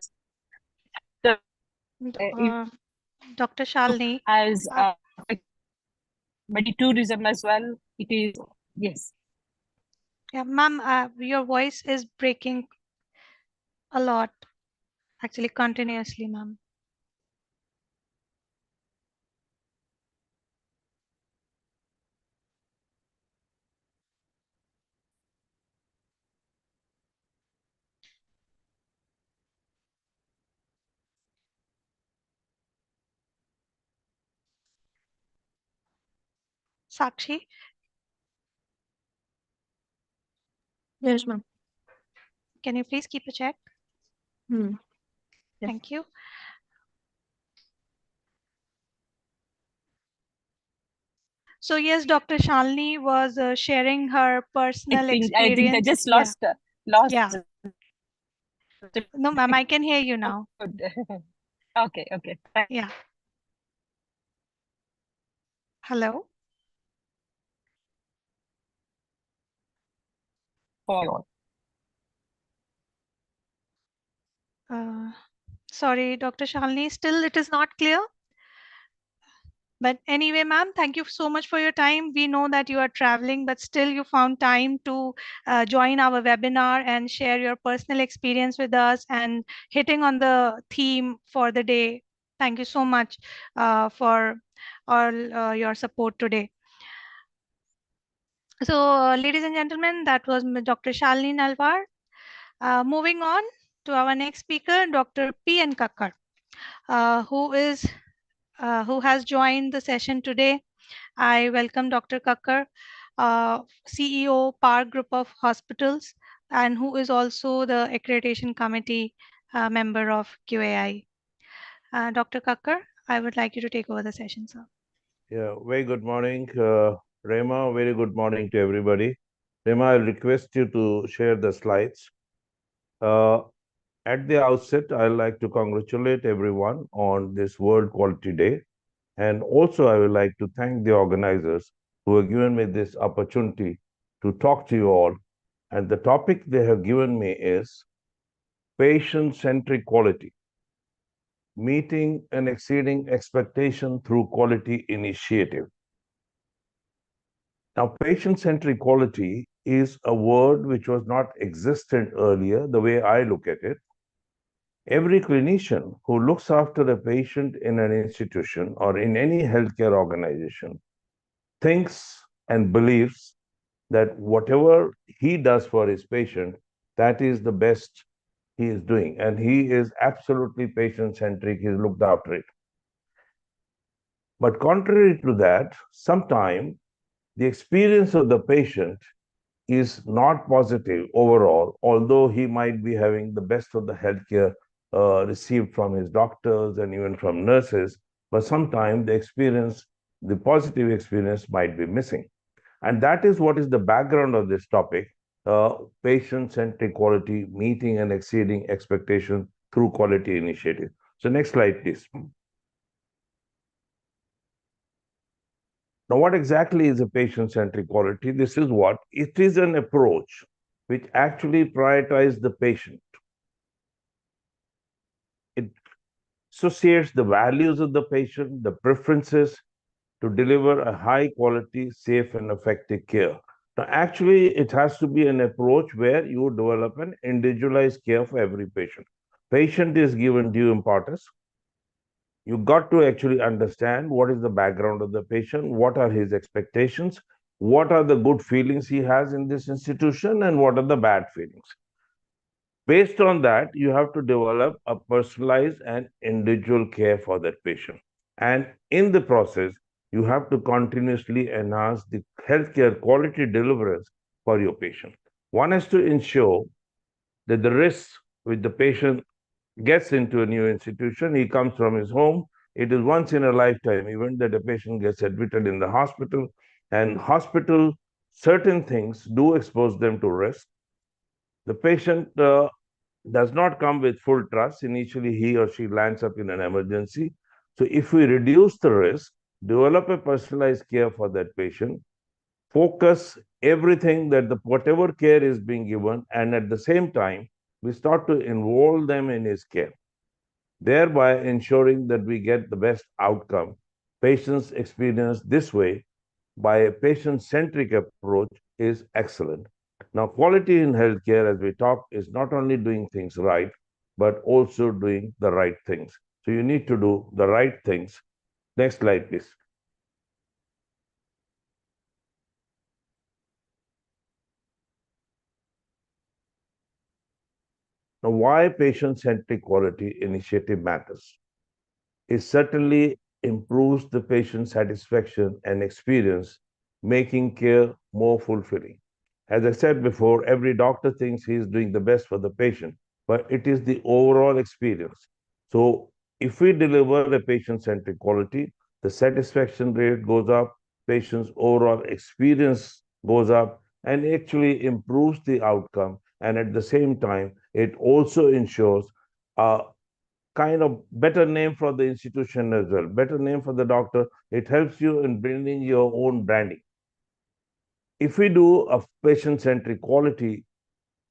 Dr. Shalini, as tourism as well. It is, yes. yeah, ma'am, your voice is breaking a lot, actually continuously, ma'am. Sakshi, Yes, ma'am. can you please keep a check? Hmm. Yes. Thank you. So yes, Dr. Shalini was sharing her personal I think I experience. just Yeah. lost. Yeah. No, ma'am, I can hear you now. Okay, okay. Yeah. Hello. Follow. Sorry, Dr. Shalini, still it is not clear. But anyway, ma'am, thank you so much for your time. We know that you are traveling, but still you found time to join our webinar and share your personal experience with us and hitting on the theme for the day. Thank you so much for all your support today. So, ladies and gentlemen, that was Dr. Shalini Nalwar. Moving on to our next speaker, Dr. P.N. Kakkar, who has joined the session today. I welcome Dr. Kakkar, CEO, Park Group of Hospitals, and who is also the Accreditation Committee member of QAI. Dr. Kakkar, I would like you to take over the session, sir. Yeah, very good morning, Rema. Very good morning to everybody. Rema, I'll request you to share the slides. At the outset, I'd like to congratulate everyone on this World Quality Day. And also, I would like to thank the organizers who have given me this opportunity to talk to you all. And the topic they have given me is patient-centric quality, meeting and exceeding expectation through quality initiative. Now, patient-centric quality is a word which was not existent earlier, the way I look at it. Every clinician who looks after a patient in an institution or in any healthcare organization thinks and believes that whatever he does for his patient, that is the best he is doing. And he is absolutely patient-centric, he's looked after it. But contrary to that, sometimes the experience of the patient is not positive overall, although he might be having the best of the healthcare received from his doctors and even from nurses, but sometimes the experience, the positive experience might be missing. And that is what is the background of this topic, patient-centric quality, meeting and exceeding expectation through quality initiative. So next slide, please. Now, what exactly is a patient-centric quality? This is what it is, an approach which actually prioritizes the patient. It associates the values of the patient, the preferences to deliver a high quality, safe and effective care. Now, actually, it has to be an approach where you develop an individualized care for every patient. Patient is given due importance. You got to actually understand what is the background of the patient, what are his expectations, what are the good feelings he has in this institution, and what are the bad feelings. Based on that, you have to develop a personalized and individual care for that patient. And in the process, you have to continuously enhance the healthcare quality deliverance for your patient. One has to ensure that the risks which the patient gets into a new institution, he comes from his home. It is once in a lifetime event that a patient gets admitted in the hospital, and hospital, certain things do expose them to risk. The patient does not come with full trust. Initially, he or she lands up in an emergency. So if we reduce the risk, develop a personalized care for that patient, focus everything that whatever care is being given, and at the same time, we start to involve them in his care, thereby ensuring that we get the best outcome. Patients experience this way by a patient-centric approach is excellent. Now, quality in healthcare, as we talk, is not only doing things right, but also doing the right things. So you need to do the right things. Next slide, please. Now, why patient-centric quality initiative matters? It certainly improves the patient satisfaction and experience making care more fulfilling. As I said before, every doctor thinks he is doing the best for the patient, but it is the overall experience. So, if we deliver a patient centric quality, the satisfaction rate goes up, patient's overall experience goes up, and actually improves the outcome. And at the same time, it also ensures a kind of better name for the institution as well, better name for the doctor. It helps you in building your own branding. If we do a patient-centric quality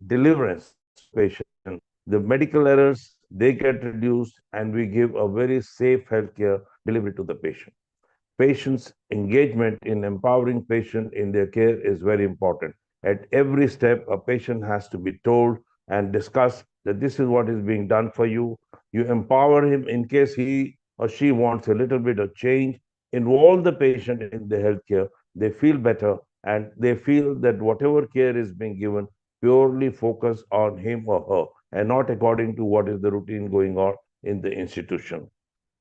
deliverance patient, the medical errors, they get reduced and we give a very safe healthcare delivery to the patient. Patients' engagement in empowering patient in their care is very important. At every step, a patient has to be told and discuss that this is what is being done for you. You empower him in case he or she wants a little bit of change. Involve the patient in the healthcare. They feel better and they feel that whatever care is being given purely focus on him or her and not according to what is the routine going on in the institution.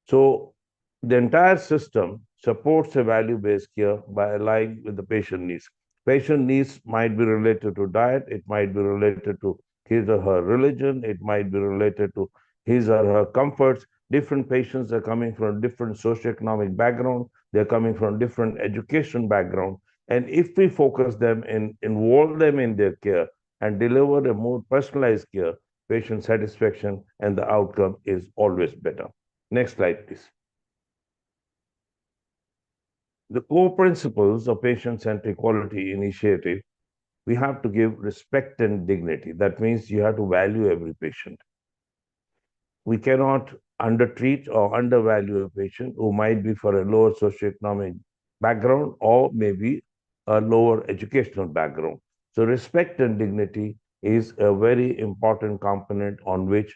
So the entire system supports a value-based care by aligning with the patient needs. Patient needs might be related to diet, it might be related to his or her religion, it might be related to his or her comforts. Different patients are coming from different socioeconomic background, they're coming from different education background. And if we focus them and involve them in their care and deliver a more personalized care, patient satisfaction and the outcome is always better. Next slide, please. The core principles of patient-centric quality initiative, we have to give respect and dignity. That means you have to value every patient. We cannot undertreat or undervalue a patient who might be for a lower socioeconomic background or maybe a lower educational background. So respect and dignity is a very important component on which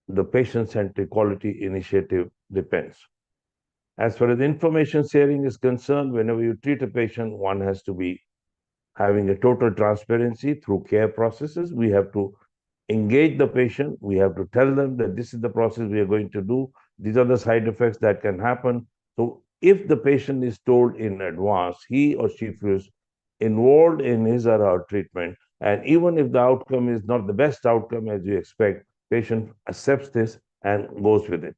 the patient-centric quality initiative depends. As far as information sharing is concerned, whenever you treat a patient, one has to be having a total transparency through care processes. We have to engage the patient. We have to tell them that this is the process we are going to do. These are the side effects that can happen. So if the patient is told in advance, he or she feels involved in his or her treatment, and even if the outcome is not the best outcome as you expect, patient accepts this and goes with it.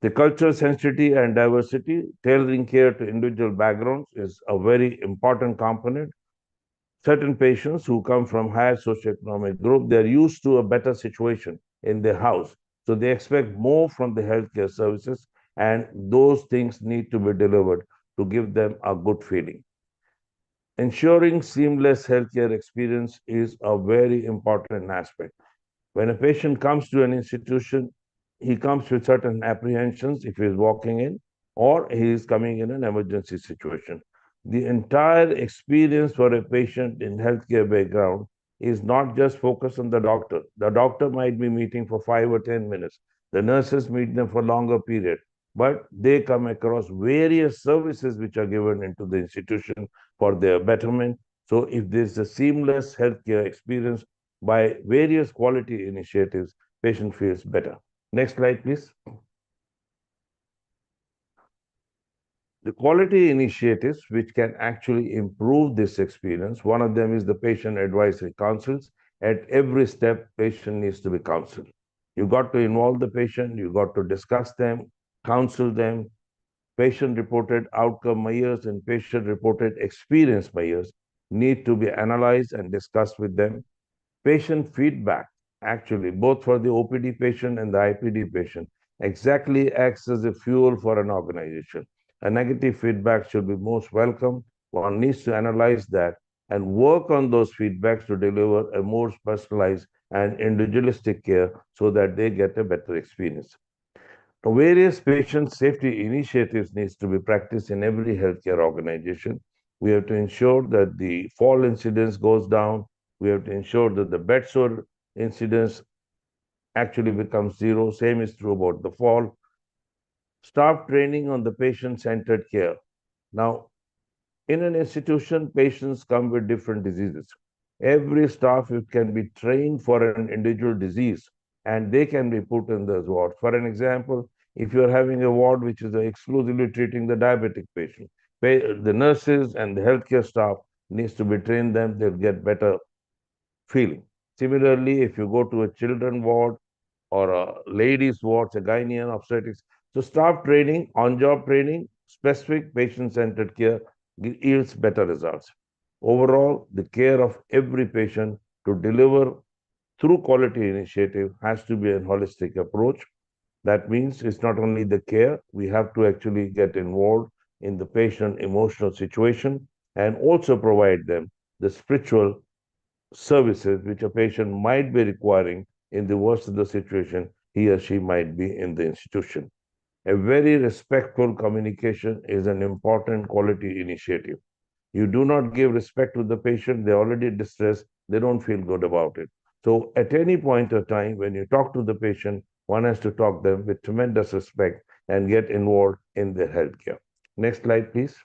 The cultural sensitivity and diversity, tailoring care to individual backgrounds is a very important component. Certain patients who come from higher socioeconomic group, they're used to a better situation in their house. So they expect more from the healthcare services, and those things need to be delivered to give them a good feeling. Ensuring seamless healthcare experience is a very important aspect. When a patient comes to an institution, he comes with certain apprehensions if he is walking in or he is coming in an emergency situation. The entire experience for a patient in healthcare background is not just focused on the doctor. The doctor might be meeting for 5 or 10 minutes. The nurses meet them for longer period, but they come across various services which are given into the institution for their betterment. So if there's a seamless healthcare experience by various quality initiatives, patient feels better. Next slide, please. The quality initiatives which can actually improve this experience, one of them is the patient advisory councils. At every step, patient needs to be counseled. You got to involve the patient, you got to discuss them, counsel them. Patient-reported outcome measures and patient-reported experience measures need to be analyzed and discussed with them. Patient feedback, actually, both for the OPD patient and the IPD patient, exactly acts as a fuel for an organization. A negative feedback should be most welcome. One needs to analyze that and work on those feedbacks to deliver a more personalized and individualistic care so that they get a better experience. Now, various patient safety initiatives needs to be practiced in every healthcare organization. We have to ensure that the fall incidence goes down. We have to ensure that the bed sore incidence actually becomes zero. Same is true about the fall. Staff training on the patient-centered care. Now, in an institution, patients come with different diseases. Every staff can be trained for an individual disease and they can be put in this ward. For an example, if you're having a ward which is exclusively treating the diabetic patient, The nurses and the healthcare staff needs to be trained them, they'll get better feeling. Similarly, if you go to a children ward or a ladies ward, a gynae and obstetrics, so staff training, on-job training, specific patient-centered care yields better results. Overall, the care of every patient to deliver through quality initiative has to be a holistic approach. That means it's not only the care, we have to actually get involved in the patient emotional situation and also provide them the spiritual services which a patient might be requiring in the worst of the situation he or she might be in the institution. A very respectful communication is an important quality initiative. You do not give respect to the patient, they're already distressed, they don't feel good about it. So at any point of time, when you talk to the patient, one has to talk them with tremendous respect and get involved in their healthcare. Next slide, please.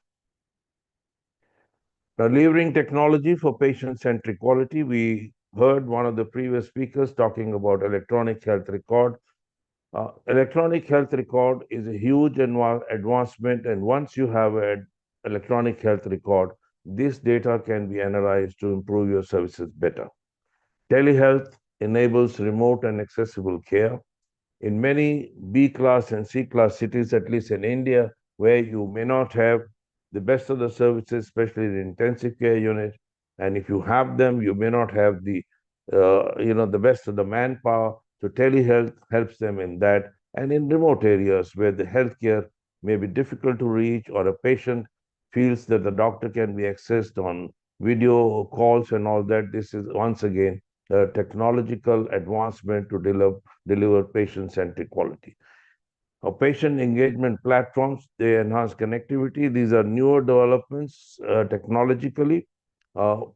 Now, delivering technology for patient-centric quality, we heard one of the previous speakers talking about electronic health record. Electronic health record is a huge advancement, and once you have an electronic health record, this data can be analyzed to improve your services better. Telehealth enables remote and accessible care. In many B-class and C-class cities, at least in India, where you may not have the best of the services, especially the intensive care unit, and if you have them, you may not have the the best of the manpower. So telehealth helps them in that. And in remote areas where the healthcare may be difficult to reach, or a patient feels that the doctor can be accessed on video calls and all that, this is once again a technological advancement to deliver patient-centric quality. Patient engagement platforms, they enhance connectivity. These are newer developments technologically.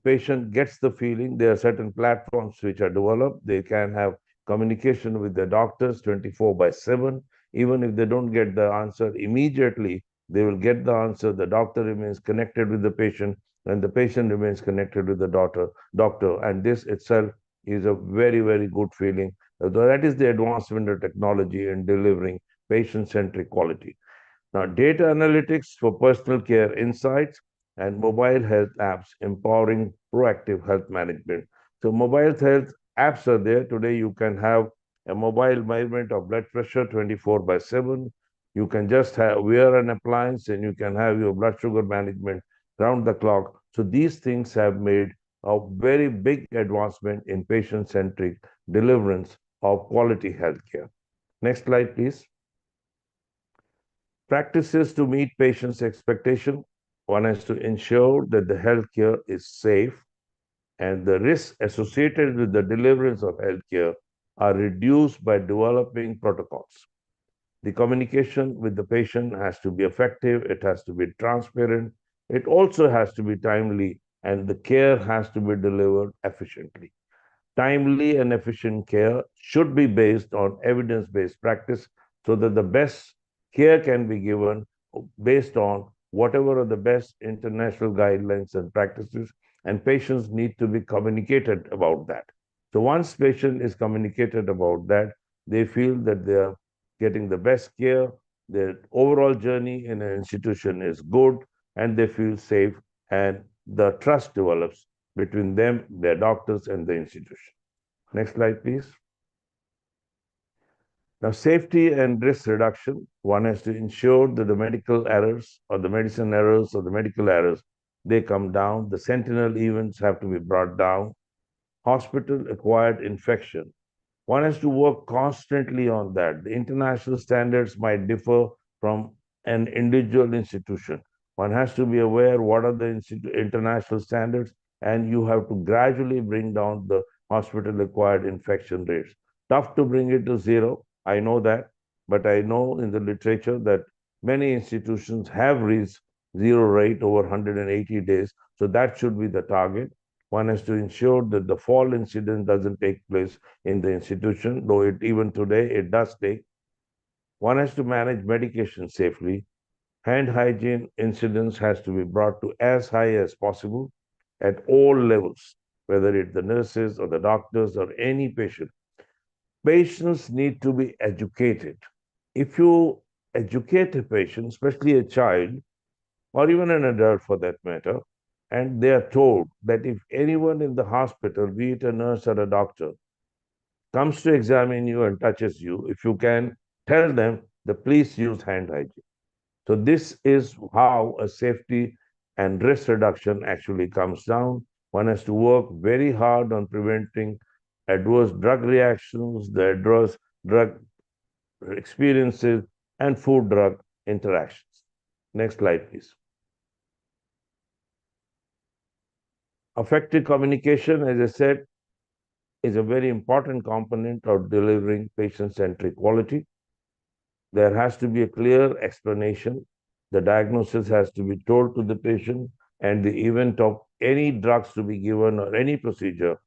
Patient gets the feeling there are certain platforms which are developed. They can have communication with their doctors 24/7. Even if they don't get the answer immediately, they will get the answer. The doctor remains connected with the patient, and the patient remains connected with the doctor. And this itself is a very, very good feeling. That is the advancement of technology in delivering patient-centric quality. Now, data analytics for personal care insights and mobile health apps empowering proactive health management. So mobile health apps are there. Today, you can have a mobile measurement of blood pressure 24/7. You can just wear an appliance and you can have your blood sugar management round the clock. So these things have made a very big advancement in patient-centric deliverance of quality healthcare. Next slide, please. Practices to meet patients' expectation. One has to ensure that the healthcare is safe and the risks associated with the deliverance of healthcare are reduced by developing protocols. The communication with the patient has to be effective, it has to be transparent, it also has to be timely, and the care has to be delivered efficiently. Timely and efficient care should be based on evidence-based practice so that the best care can be given based on whatever are the best international guidelines and practices, and patients need to be communicated about that. So once patient is communicated about that, they feel that they are getting the best care, their overall journey in an institution is good, and they feel safe, and the trust develops between them, their doctors, and the institution. Next slide, please. Now, safety and risk reduction, one has to ensure that the medical errors or the medicine errors or the medical errors, they come down. The sentinel events have to be brought down. Hospital-acquired infection. One has to work constantly on that. The international standards might differ from an individual institution. One has to be aware what are the international standards, and you have to gradually bring down the hospital-acquired infection rates. Tough to bring it to zero, I know that, but I know in the literature that many institutions have reached zero rate over 180 days. So that should be the target. One has to ensure that the fall incident doesn't take place in the institution, though even today it does take. One has to manage medication safely. Hand hygiene incidence has to be brought to as high as possible at all levels, whether it's the nurses or the doctors or any patient. Patients need to be educated. If you educate a patient, especially a child, or even an adult for that matter, and they are told that if anyone in the hospital, be it a nurse or a doctor, comes to examine you and touches you, if you can tell them that please use hand hygiene. So this is how a safety and risk reduction actually comes down. One has to work very hard on preventing adverse drug reactions, the adverse drug experiences, and food drug interactions. Next slide, please. Effective communication, as I said, is a very important component of delivering patient-centric quality. There has to be a clear explanation. The diagnosis has to be told to the patient, and the event of any drugs to be given or any procedure,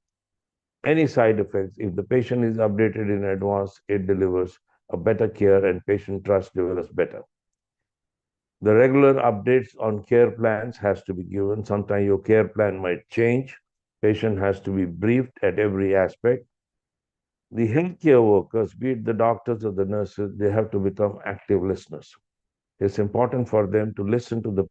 any side effects, if the patient is updated in advance, it delivers a better care and patient trust develops better. The regular updates on care plans has to be given. Sometimes your care plan might change. Patient has to be briefed at every aspect. The healthcare workers, be it the doctors or the nurses, they have to become active listeners. It's important for them to listen to the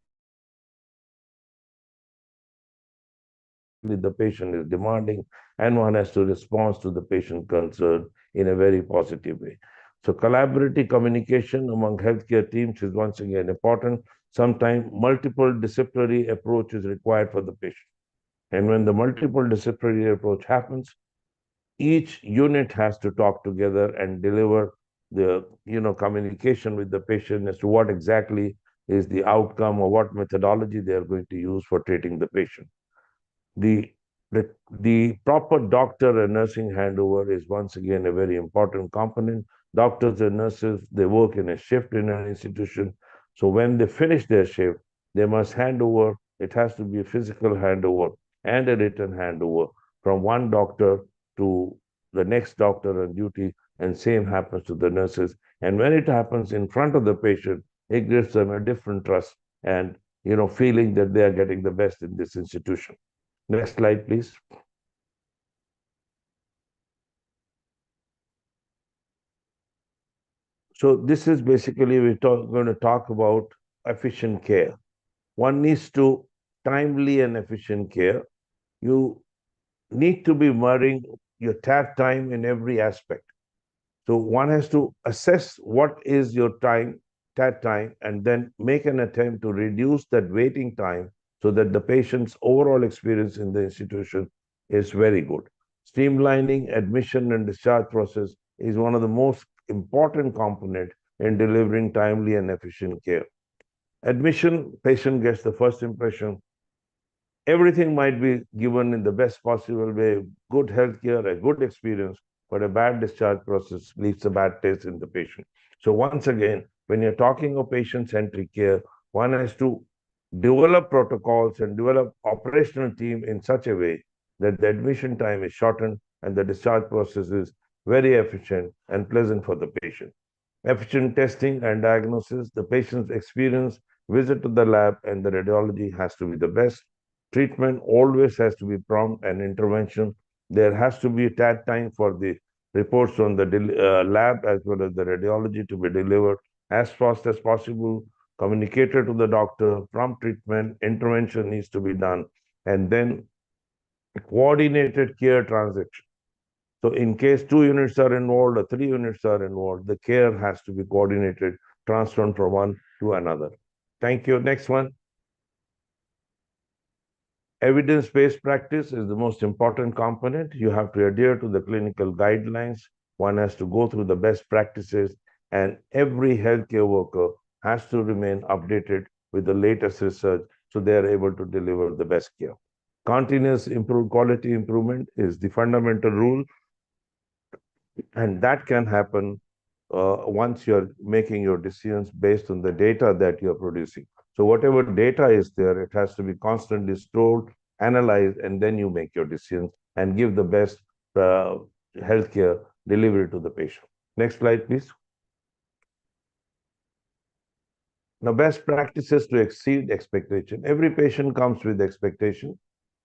patient is demanding, and one has to respond to the patient concern in a very positive way. So collaborative communication among healthcare teams is once again important. Sometimes multiple disciplinary approach is required for the patient. And when the multiple disciplinary approach happens, each unit has to talk together and deliver the communication with the patient as to what exactly is the outcome or what methodology they are going to use for treating the patient. The proper doctor and nursing handover is once again a very important component. Doctors and nurses, they work in a shift in an institution. So when they finish their shift, they must hand over. It has to be a physical handover and a written handover from one doctor to the next doctor on duty, and same happens to the nurses. And when it happens in front of the patient, it gives them a different trust and feeling that they are getting the best in this institution. Next slide, please. So this is basically we're going to talk about efficient care. One needs to timely and efficient care. You need to be marrying your TAT time in every aspect. So one has to assess what is your TAT time, and then make an attempt to reduce that waiting time so that the patient's overall experience in the institution is very good. Streamlining admission and discharge process is one of the most important components in delivering timely and efficient care. Admission, patient gets the first impression. Everything might be given in the best possible way, good healthcare, a good experience, but a bad discharge process leaves a bad taste in the patient. So once again, when you're talking of patient-centric care, one has to develop protocols and develop operational team in such a way that the admission time is shortened and the discharge process is very efficient and pleasant for the patient. Efficient testing and diagnosis, the patient's experience, visit to the lab, and the radiology has to be the best. Treatment always has to be prompt and intervention. There has to be a TAT time for the reports from the lab as well as the radiology to be delivered as fast as possible, communicated to the doctor, prompt treatment, intervention needs to be done, and then coordinated care transaction. So in case 2 units are involved or 3 units are involved, the care has to be coordinated, transferred from one to another. Thank you. Next one. Evidence-based practice is the most important component. You have to adhere to the clinical guidelines. One has to go through the best practices, and every healthcare worker has to remain updated with the latest research so they are able to deliver the best care. Continuous quality improvement is the fundamental rule, and that can happen once you're making your decisions based on the data that you're producing. So whatever data is there, it has to be constantly stored, analyzed, and then you make your decisions and give the best healthcare delivery to the patient. Next slide, please. Now, best practices to exceed expectation. Every patient comes with expectation.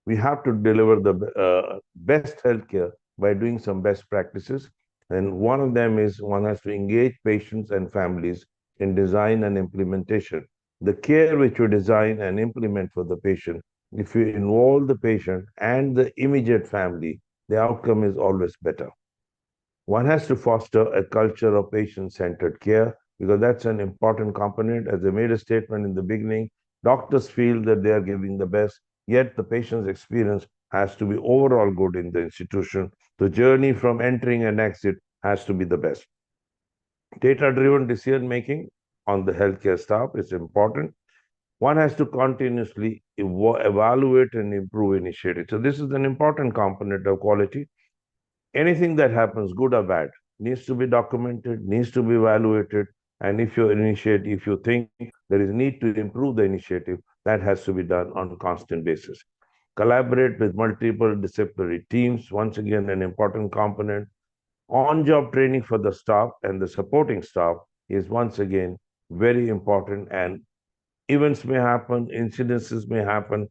We have to deliver the best healthcare by doing some best practices. And one of them is one has to engage patients and families in design and implementation The care which you design and implement for the patient, if you involve the patient and the immediate family, the outcome is always better. One has to foster a culture of patient-centered care because that's an important component. As I made a statement in the beginning, doctors feel that they are giving the best, yet the patient's experience has to be overall good in the institution. The journey from entering and exit has to be the best. Data-driven decision-making on the healthcare staff is important. One has to continuously evaluate and improve initiatives. So this is an important component of quality. Anything that happens, good or bad, needs to be documented, needs to be evaluated. And if you think there is need to improve the initiative, that has to be done on a constant basis. Collaborate with multiple disciplinary teams, once again, an important component. On-job training for the staff and the supporting staff is once again very important, and events may happen, incidences may happen.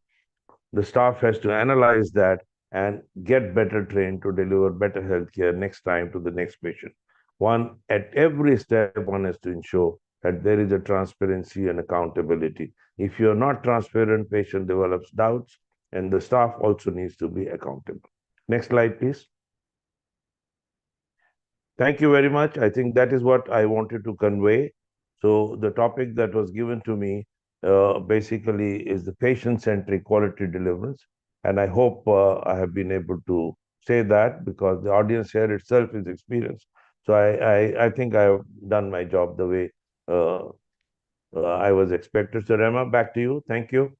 The staff has to analyze that and get better trained to deliver better healthcare next time to the next patient. One, at every step, one has to ensure that there is a transparency and accountability. If you're not transparent, patient develops doubts, and the staff also needs to be accountable. Next slide, please. Thank you very much. I think that is what I wanted to convey. So the topic that was given to me basically is the patient-centric quality deliverance. And I hope I have been able to say that because the audience here itself is experienced. So I think I have done my job the way I was expected. So Rema, back to you. Thank you.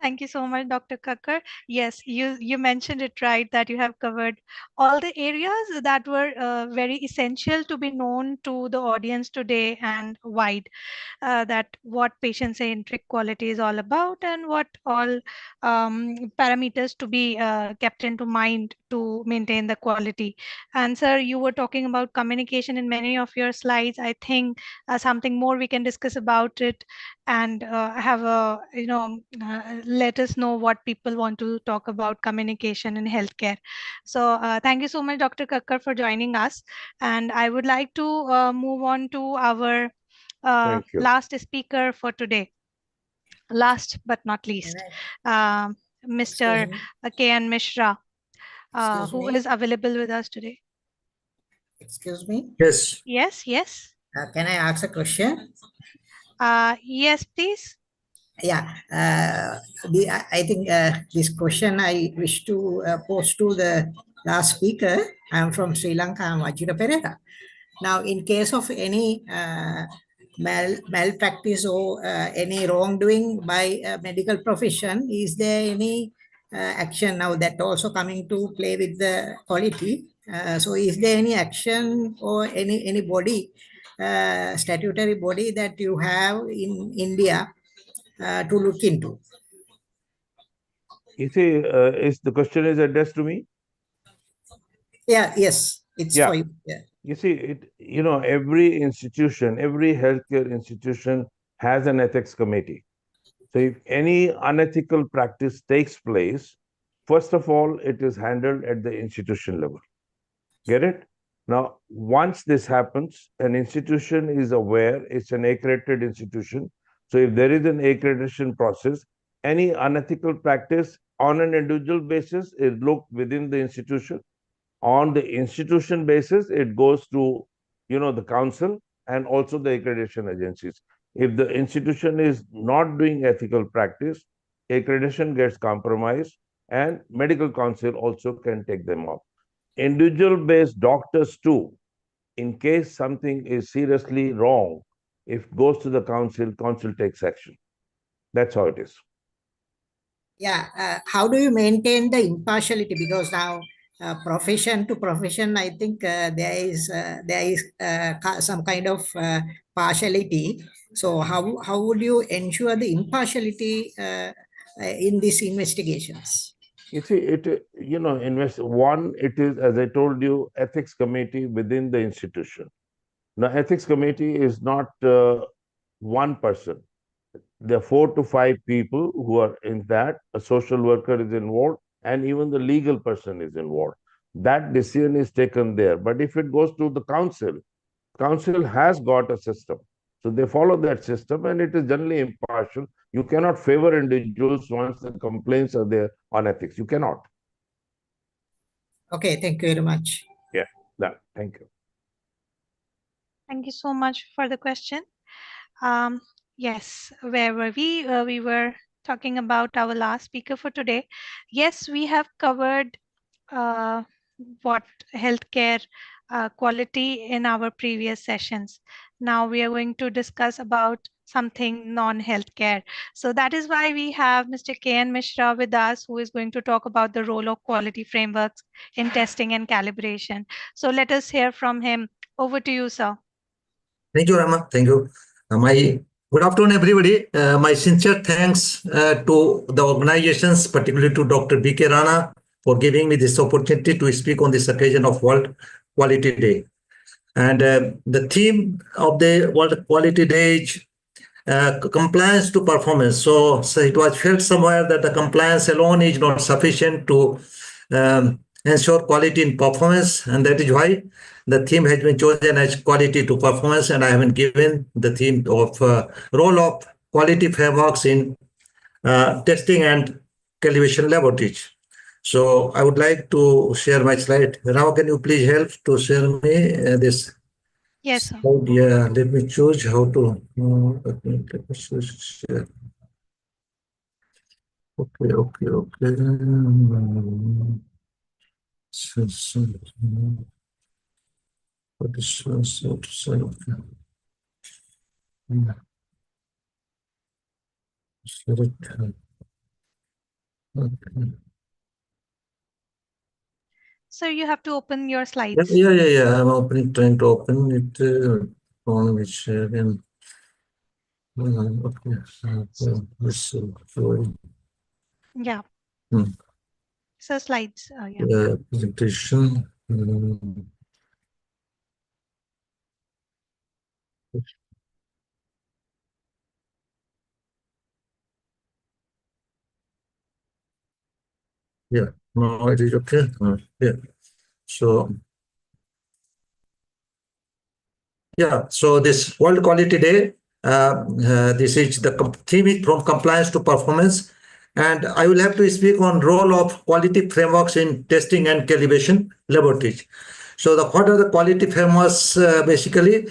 Thank you so much, Dr. Kakkar. Yes, you mentioned it right that you have covered all the areas that were very essential to be known to the audience today and wide. That what patient-centric quality is all about and what all parameters to be kept into mind to maintain the quality. And sir, you were talking about communication in many of your slides. I think something more we can discuss about it and have a, let us know what people want to talk about communication in healthcare. So thank you so much, Dr. Kakkar, for joining us. And I would like to move on to our Thank you. last speaker for today. Last but not least, Mr. K.N. Mishra, who is available with us today. Excuse me? Yes. Yes, yes. Can I ask a question? Yes, please. Yeah, I think this question I wish to pose to the last speaker. I'm from Sri Lanka, I'm Ajita Pereira. Now, in case of any malpractice or any wrongdoing by medical profession, is there any action now that also coming to play with the quality? So is there any action or any body, statutory body that you have in India to look into? You see, is the question is addressed to me? Yeah, yes, it's for you. Yeah. You see, every institution, every healthcare institution has an ethics committee. So if any unethical practice takes place, first of all, it is handled at the institution level. Get it? Now, once this happens, an institution is aware it's an accredited institution. So if there is an accreditation process, any unethical practice on an individual basis is looked within the institution. On the institution basis, it goes to, the council and also the accreditation agencies. If the institution is not doing ethical practice, accreditation gets compromised and medical council also can take them off. Individual-based doctors too, in case something is seriously wrong, if it goes to the council, council takes action. That's how it is. Yeah, how do you maintain the impartiality? Because now profession to profession, I think there is some kind of partiality. So how would you ensure the impartiality in these investigations? You see, it is, as I told you, ethics committee within the institution. Now, ethics committee is not one person. There are 4 to 5 people who are in that. A social worker is involved, and even the legal person is involved. That decision is taken there. But if it goes to the council, council has got a system. So they follow that system, and it is generally impartial. You cannot favor individuals once the complaints are there on ethics. You cannot. Okay, thank you very much. Yeah, thank you. Thank you so much for the question. Yes, where were we? We were talking about our last speaker for today. Yes, we have covered what healthcare quality in our previous sessions. Now we are going to discuss about something non-healthcare. So that is why we have Mr. K.N. Mishra with us, who is going to talk about the role of quality frameworks in testing and calibration. So let us hear from him. Over to you, sir. Thank you, Rama. Thank you. Good afternoon, everybody. My sincere thanks to the organizations, particularly to Dr. B.K. Rana, for giving me this opportunity to speak on this occasion of World Quality Day. And the theme of the World Quality Day is compliance to performance. So it was felt somewhere that the compliance alone is not sufficient to ensure quality in performance, and that is why the theme has been chosen as quality to performance, and I have been given the theme of role of quality frameworks in testing and calibration laboratories. So I would like to share my slide. Now, can you please help to share me this? Yes, sir. Oh, yeah, let me choose how to. Let me choose. Okay. So you have to open your slides. Yeah. I'm trying to open it. On which again. Okay. Yeah. Hmm. So slides. Yeah. Presentation. Yeah. No, it is okay. Yeah. So. Yeah. So this World Quality Day. This is the theme is from compliance to performance, and I will have to speak on role of quality frameworks in testing and calibration laboratories. So what are the quality frameworks? Basically,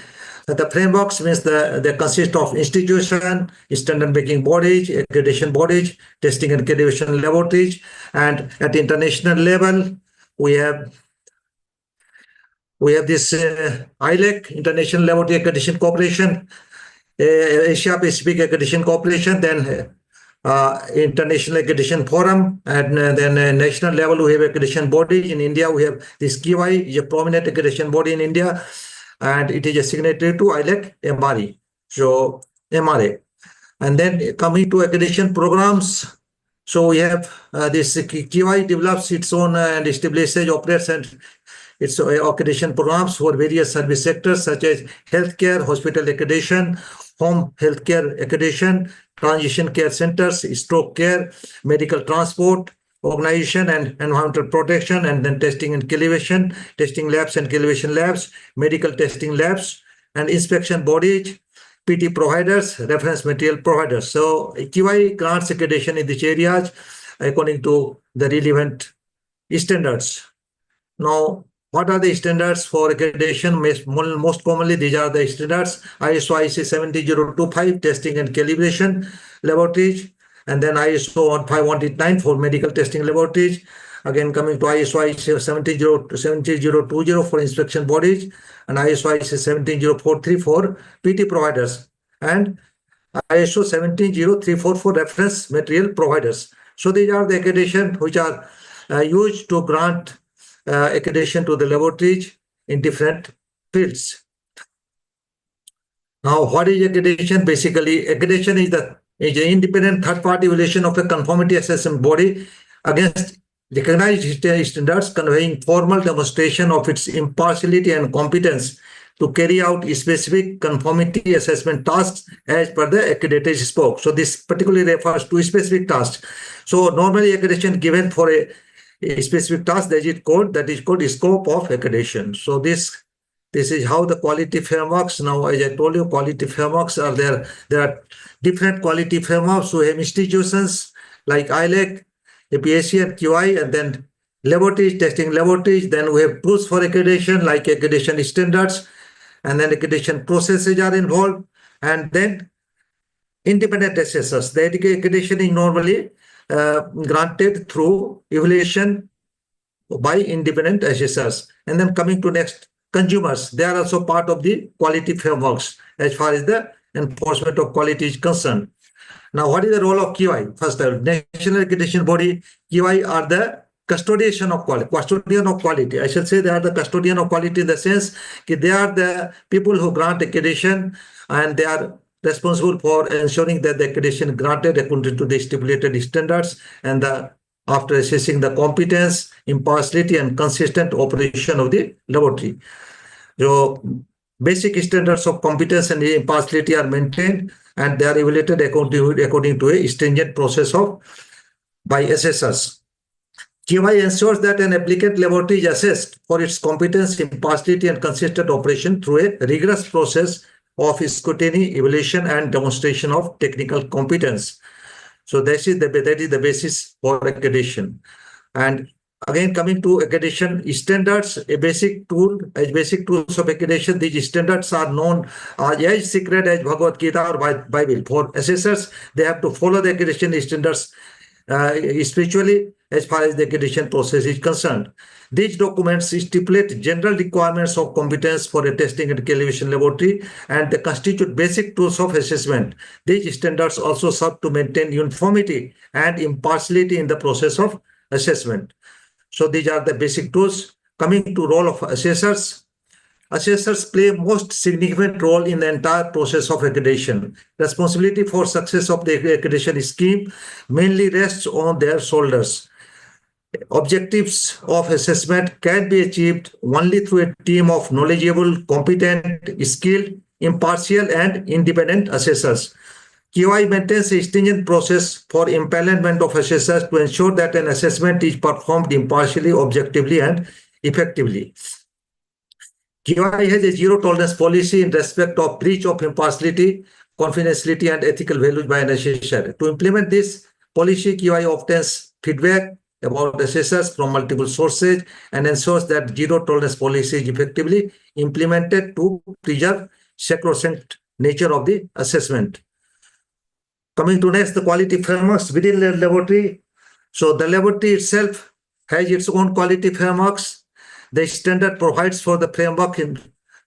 the frameworks means they consist of institution, standard making bodies, accreditation bodies, testing and calibration laboratories, and at international level, we have this ILAC, International Laboratory Accreditation Corporation, Asia Pacific Accreditation Corporation, then International Accreditation Forum, and then national level we have accreditation body. In India, we have this QI, is a prominent accreditation body in India, and it is a signatory to ILAC MRE. So MRA. And then coming to accreditation programs, so we have this QI develops its own and establishes, operates, and its accreditation programs for various service sectors such as healthcare, hospital accreditation, home healthcare accreditation, transition care centers, stroke care, medical transport organization, and environmental protection, and then testing and calibration, testing labs and calibration labs, medical testing labs, and inspection bodies, PT providers, reference material providers. So QI grants accreditation in these areas according to the relevant standards. Now, what are the standards for accreditation? Most commonly, these are the standards: ISO IC 17025 testing and calibration laboratories, and then ISO 15189 for medical testing laboratories. Again, coming to ISO IC 17020 for inspection bodies, and ISO IC 17043 for PT providers, and ISO 17034 for reference material providers. So these are the accreditation which are used to grant accreditation to the laboratories in different fields. Now, what is accreditation? Basically, accreditation is an independent third-party evaluation of a conformity assessment body against recognized standards, conveying formal demonstration of its impartiality and competence to carry out specific conformity assessment tasks as per the accredited scope. So this particularly refers to specific tasks. So normally accreditation given for a specific task that is called scope of accreditation. So this This is how the quality frameworks. Now, as I told you, quality frameworks are there. There are different quality frameworks. We have institutions like ILAC, APAC, and QI, and then laboratories, testing laboratories. Then we have tools for accreditation like accreditation standards, and then accreditation processes are involved, and then independent assessors. The accreditation is normally granted through evaluation by independent assessors. And then coming to next, consumers. They are also part of the quality frameworks as far as the enforcement of quality is concerned. Now, what is the role of QI? First, National Accreditation Body, QI are the custodian of quality. I should say they are the custodian of quality in the sense that they are the people who grant accreditation, and they are responsible for ensuring that the accreditation granted according to the stipulated standards, and after assessing the competence, impartiality, and consistent operation of the laboratory. So, basic standards of competence and impartiality are maintained, and they are evaluated according to a stringent process by assessors. QI ensures that an applicant laboratory is assessed for its competence, impartiality, and consistent operation through a rigorous process of scrutiny, evaluation, and demonstration of technical competence. So that is the basis for accreditation. And again, coming to accreditation standards, basic tools of accreditation, these standards are known as sacred as Bhagavad Gita or Bible. For assessors, they have to follow the accreditation standards spiritually as far as the accreditation process is concerned. These documents stipulate general requirements of competence for a testing and calibration laboratory, and they constitute basic tools of assessment. These standards also serve to maintain uniformity and impartiality in the process of assessment. So these are the basic tools. Coming to role of assessors. Assessors play most significant role in the entire process of accreditation. Responsibility for success of the accreditation scheme mainly rests on their shoulders. Objectives of assessment can be achieved only through a team of knowledgeable, competent, skilled, impartial, and independent assessors. QI maintains a stringent process for empanelment of assessors to ensure that an assessment is performed impartially, objectively, and effectively. QI has a zero tolerance policy in respect of breach of impartiality, confidentiality, and ethical values by an assessor. To implement this policy, QI obtains feedback about assessors from multiple sources and ensures that zero tolerance policy is effectively implemented to preserve sacrosanct nature of the assessment. Coming to next, the quality frameworks within the laboratory. So the laboratory itself has its own quality frameworks. The standard provides for the framework in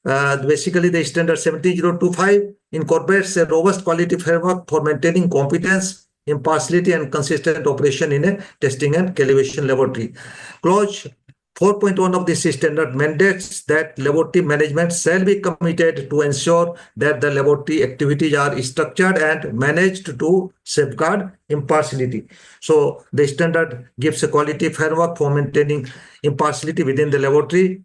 basically the standard 17025 incorporates a robust quality framework for maintaining competence, impartiality, and consistent operation in a testing and calibration laboratory. Clause 4.1 of this standard mandates that laboratory management shall be committed to ensure that the laboratory activities are structured and managed to safeguard impartiality. So the standard gives a quality framework for maintaining impartiality within the laboratory.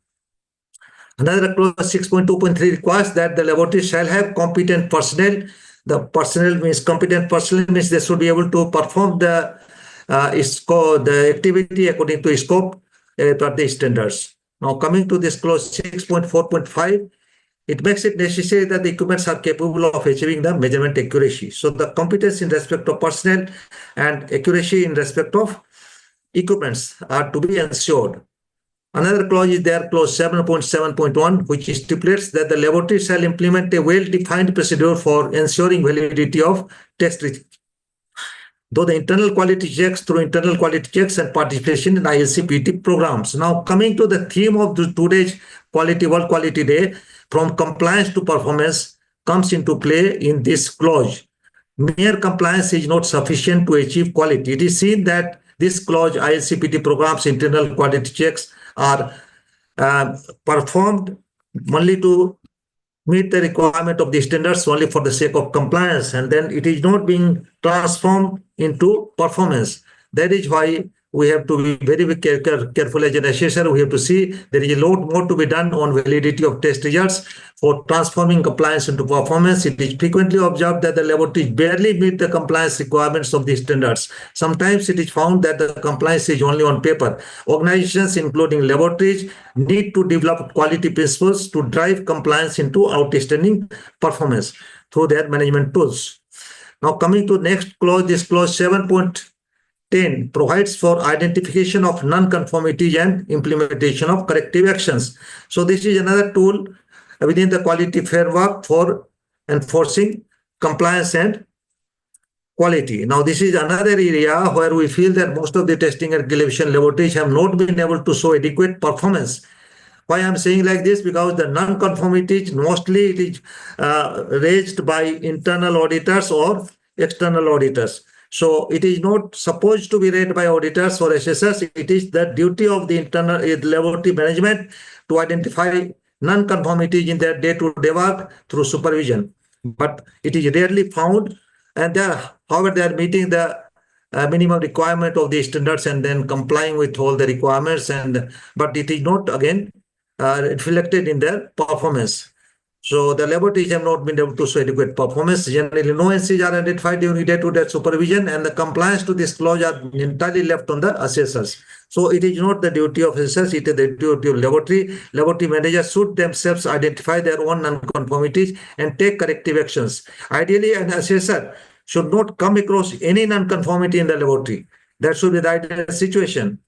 Another clause 6.2.3 requires that the laboratory shall have competent personnel. The personnel means competent personnel means they should be able to perform the activity according to scope per the standards. Now coming to this clause 6.4.5, it makes it necessary that the equipments are capable of achieving the measurement accuracy. So the competence in respect of personnel and accuracy in respect of equipments are to be ensured. Another clause is there, clause 7.7.1, which stipulates that the laboratory shall implement a well-defined procedure for ensuring validity of test results. Though the internal quality checks through internal quality checks and participation in ILCPT programs. Now coming to the theme of today's World Quality Day, from compliance to performance comes into play in this clause. Mere compliance is not sufficient to achieve quality. It is seen that this clause, ILCPT programs, internal quality checks are performed only to meet the requirement of the standards only for the sake of compliance, and then it is not being transformed into performance. That is why we have to be very careful as an assessor. We have to see there is a lot more to be done on validity of test results for transforming compliance into performance. It is frequently observed that the laboratories barely meet the compliance requirements of the standards. Sometimes it is found that the compliance is only on paper. Organizations, including laboratories, need to develop quality principles to drive compliance into outstanding performance through their management tools. Now, coming to next clause, this clause 7.10 provides for identification of non-conformities and implementation of corrective actions. So this is another tool within the quality framework for enforcing compliance and quality. Now, this is another area where we feel that most of the testing and calibration laboratories have not been able to show adequate performance. Why I'm saying like this? Because the non-conformities, mostly it is raised by internal auditors or external auditors. So it is not supposed to be read by auditors or assessors. It is the duty of the internal laboratory management to identify non-conformities in their day-to-day work through supervision. But it is rarely found, and however, they are meeting the minimum requirement of the standards and then complying with all the requirements, but it is not again reflected in their performance. So the laboratories have not been able to show adequate performance. Generally, no NCs are identified during day-to-day supervision, and the compliance to this clause are entirely left on the assessors. So it is not the duty of assessors, it is the duty of laboratory. Laboratory managers should themselves identify their own non-conformities and take corrective actions. Ideally, an assessor should not come across any non-conformity in the laboratory. That should be the ideal situation.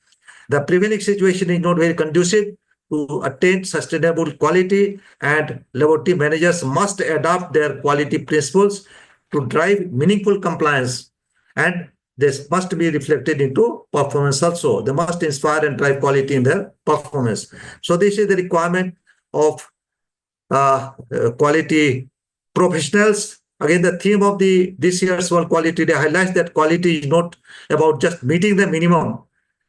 The prevailing situation is not very conducive to attain sustainable quality, and laboratory managers must adopt their quality principles to drive meaningful compliance, and this must be reflected into performance also. They must inspire and drive quality in their performance. So this is the requirement of quality professionals. Again, the theme of this year's World Quality Day highlights that quality is not about just meeting the minimum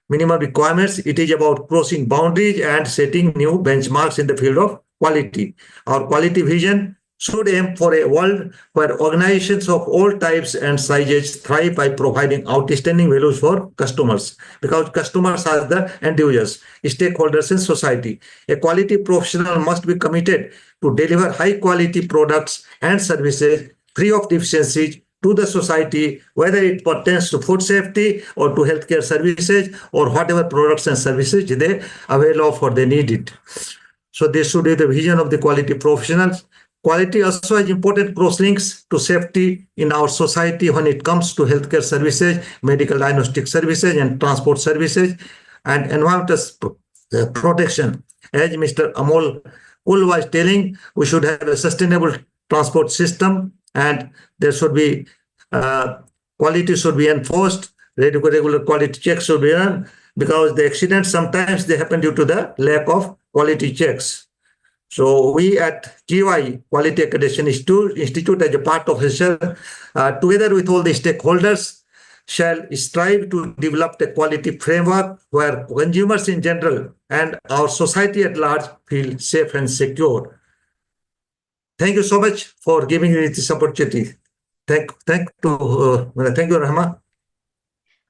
requirements. It is about crossing boundaries and setting new benchmarks in the field of quality. Our quality vision should aim for a world where organizations of all types and sizes thrive by providing outstanding values for customers, because customers are the end users, stakeholders in society. A quality professional must be committed to deliver high quality products and services free of deficiencies to the society, whether it pertains to food safety or to healthcare services or whatever products and services they avail of or they need it. So this should be the vision of the quality professionals. Quality also has important cross links to safety in our society when it comes to healthcare services, medical diagnostic services, and transport services, and environmental protection. As Mr. Amol Kul was telling, we should have a sustainable transport system, and there should be quality should be enforced. Regular quality checks should be done, because the accidents sometimes they happen due to the lack of quality checks. So we at GY Quality Accreditation Institute, as a part of HSL, together with all the stakeholders, shall strive to develop a quality framework where consumers in general and our society at large feel safe and secure. Thank you so much for giving me this opportunity. Thank you, Rahma.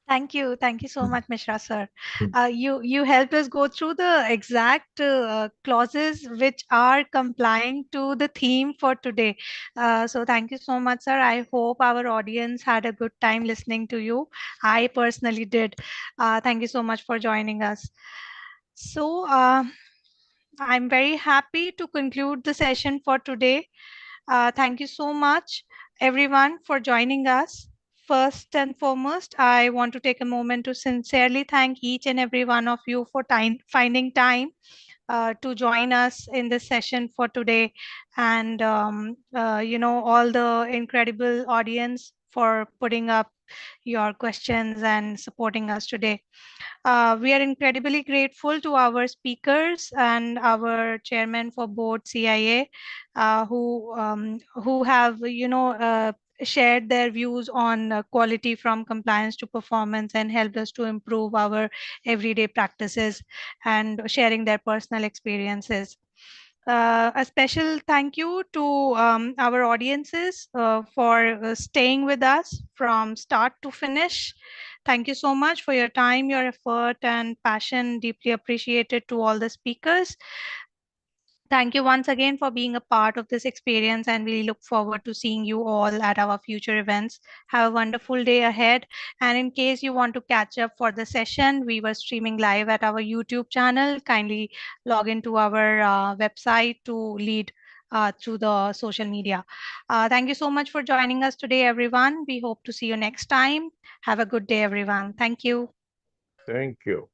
Thank you so much, Mishra sir. You helped us go through the exact clauses which are complying to the theme for today. So thank you so much, sir. I hope our audience had a good time listening to you. I personally did. Thank you so much for joining us. So I'm very happy to conclude the session for today. Thank you so much, everyone, for joining us. First and foremost, I want to take a moment to sincerely thank each and every one of you for finding time to join us in this session for today, and all the incredible audience for putting up your questions and supporting us today. We are incredibly grateful to our speakers and our chairman for board CIA, who have shared their views on quality from compliance to performance and helped us to improve our everyday practices and sharing their personal experiences. A special thank you to our audiences for staying with us from start to finish. Thank you so much for your time, your effort, and passion. Deeply appreciated to all the speakers. Thank you once again for being a part of this experience, and we look forward to seeing you all at our future events. Have a wonderful day ahead. And in case you want to catch up for the session, we were streaming live at our YouTube channel. Kindly log into our website to lead through the social media. Thank you so much for joining us today, everyone. We hope to see you next time. Have a good day, everyone. Thank you. Thank you.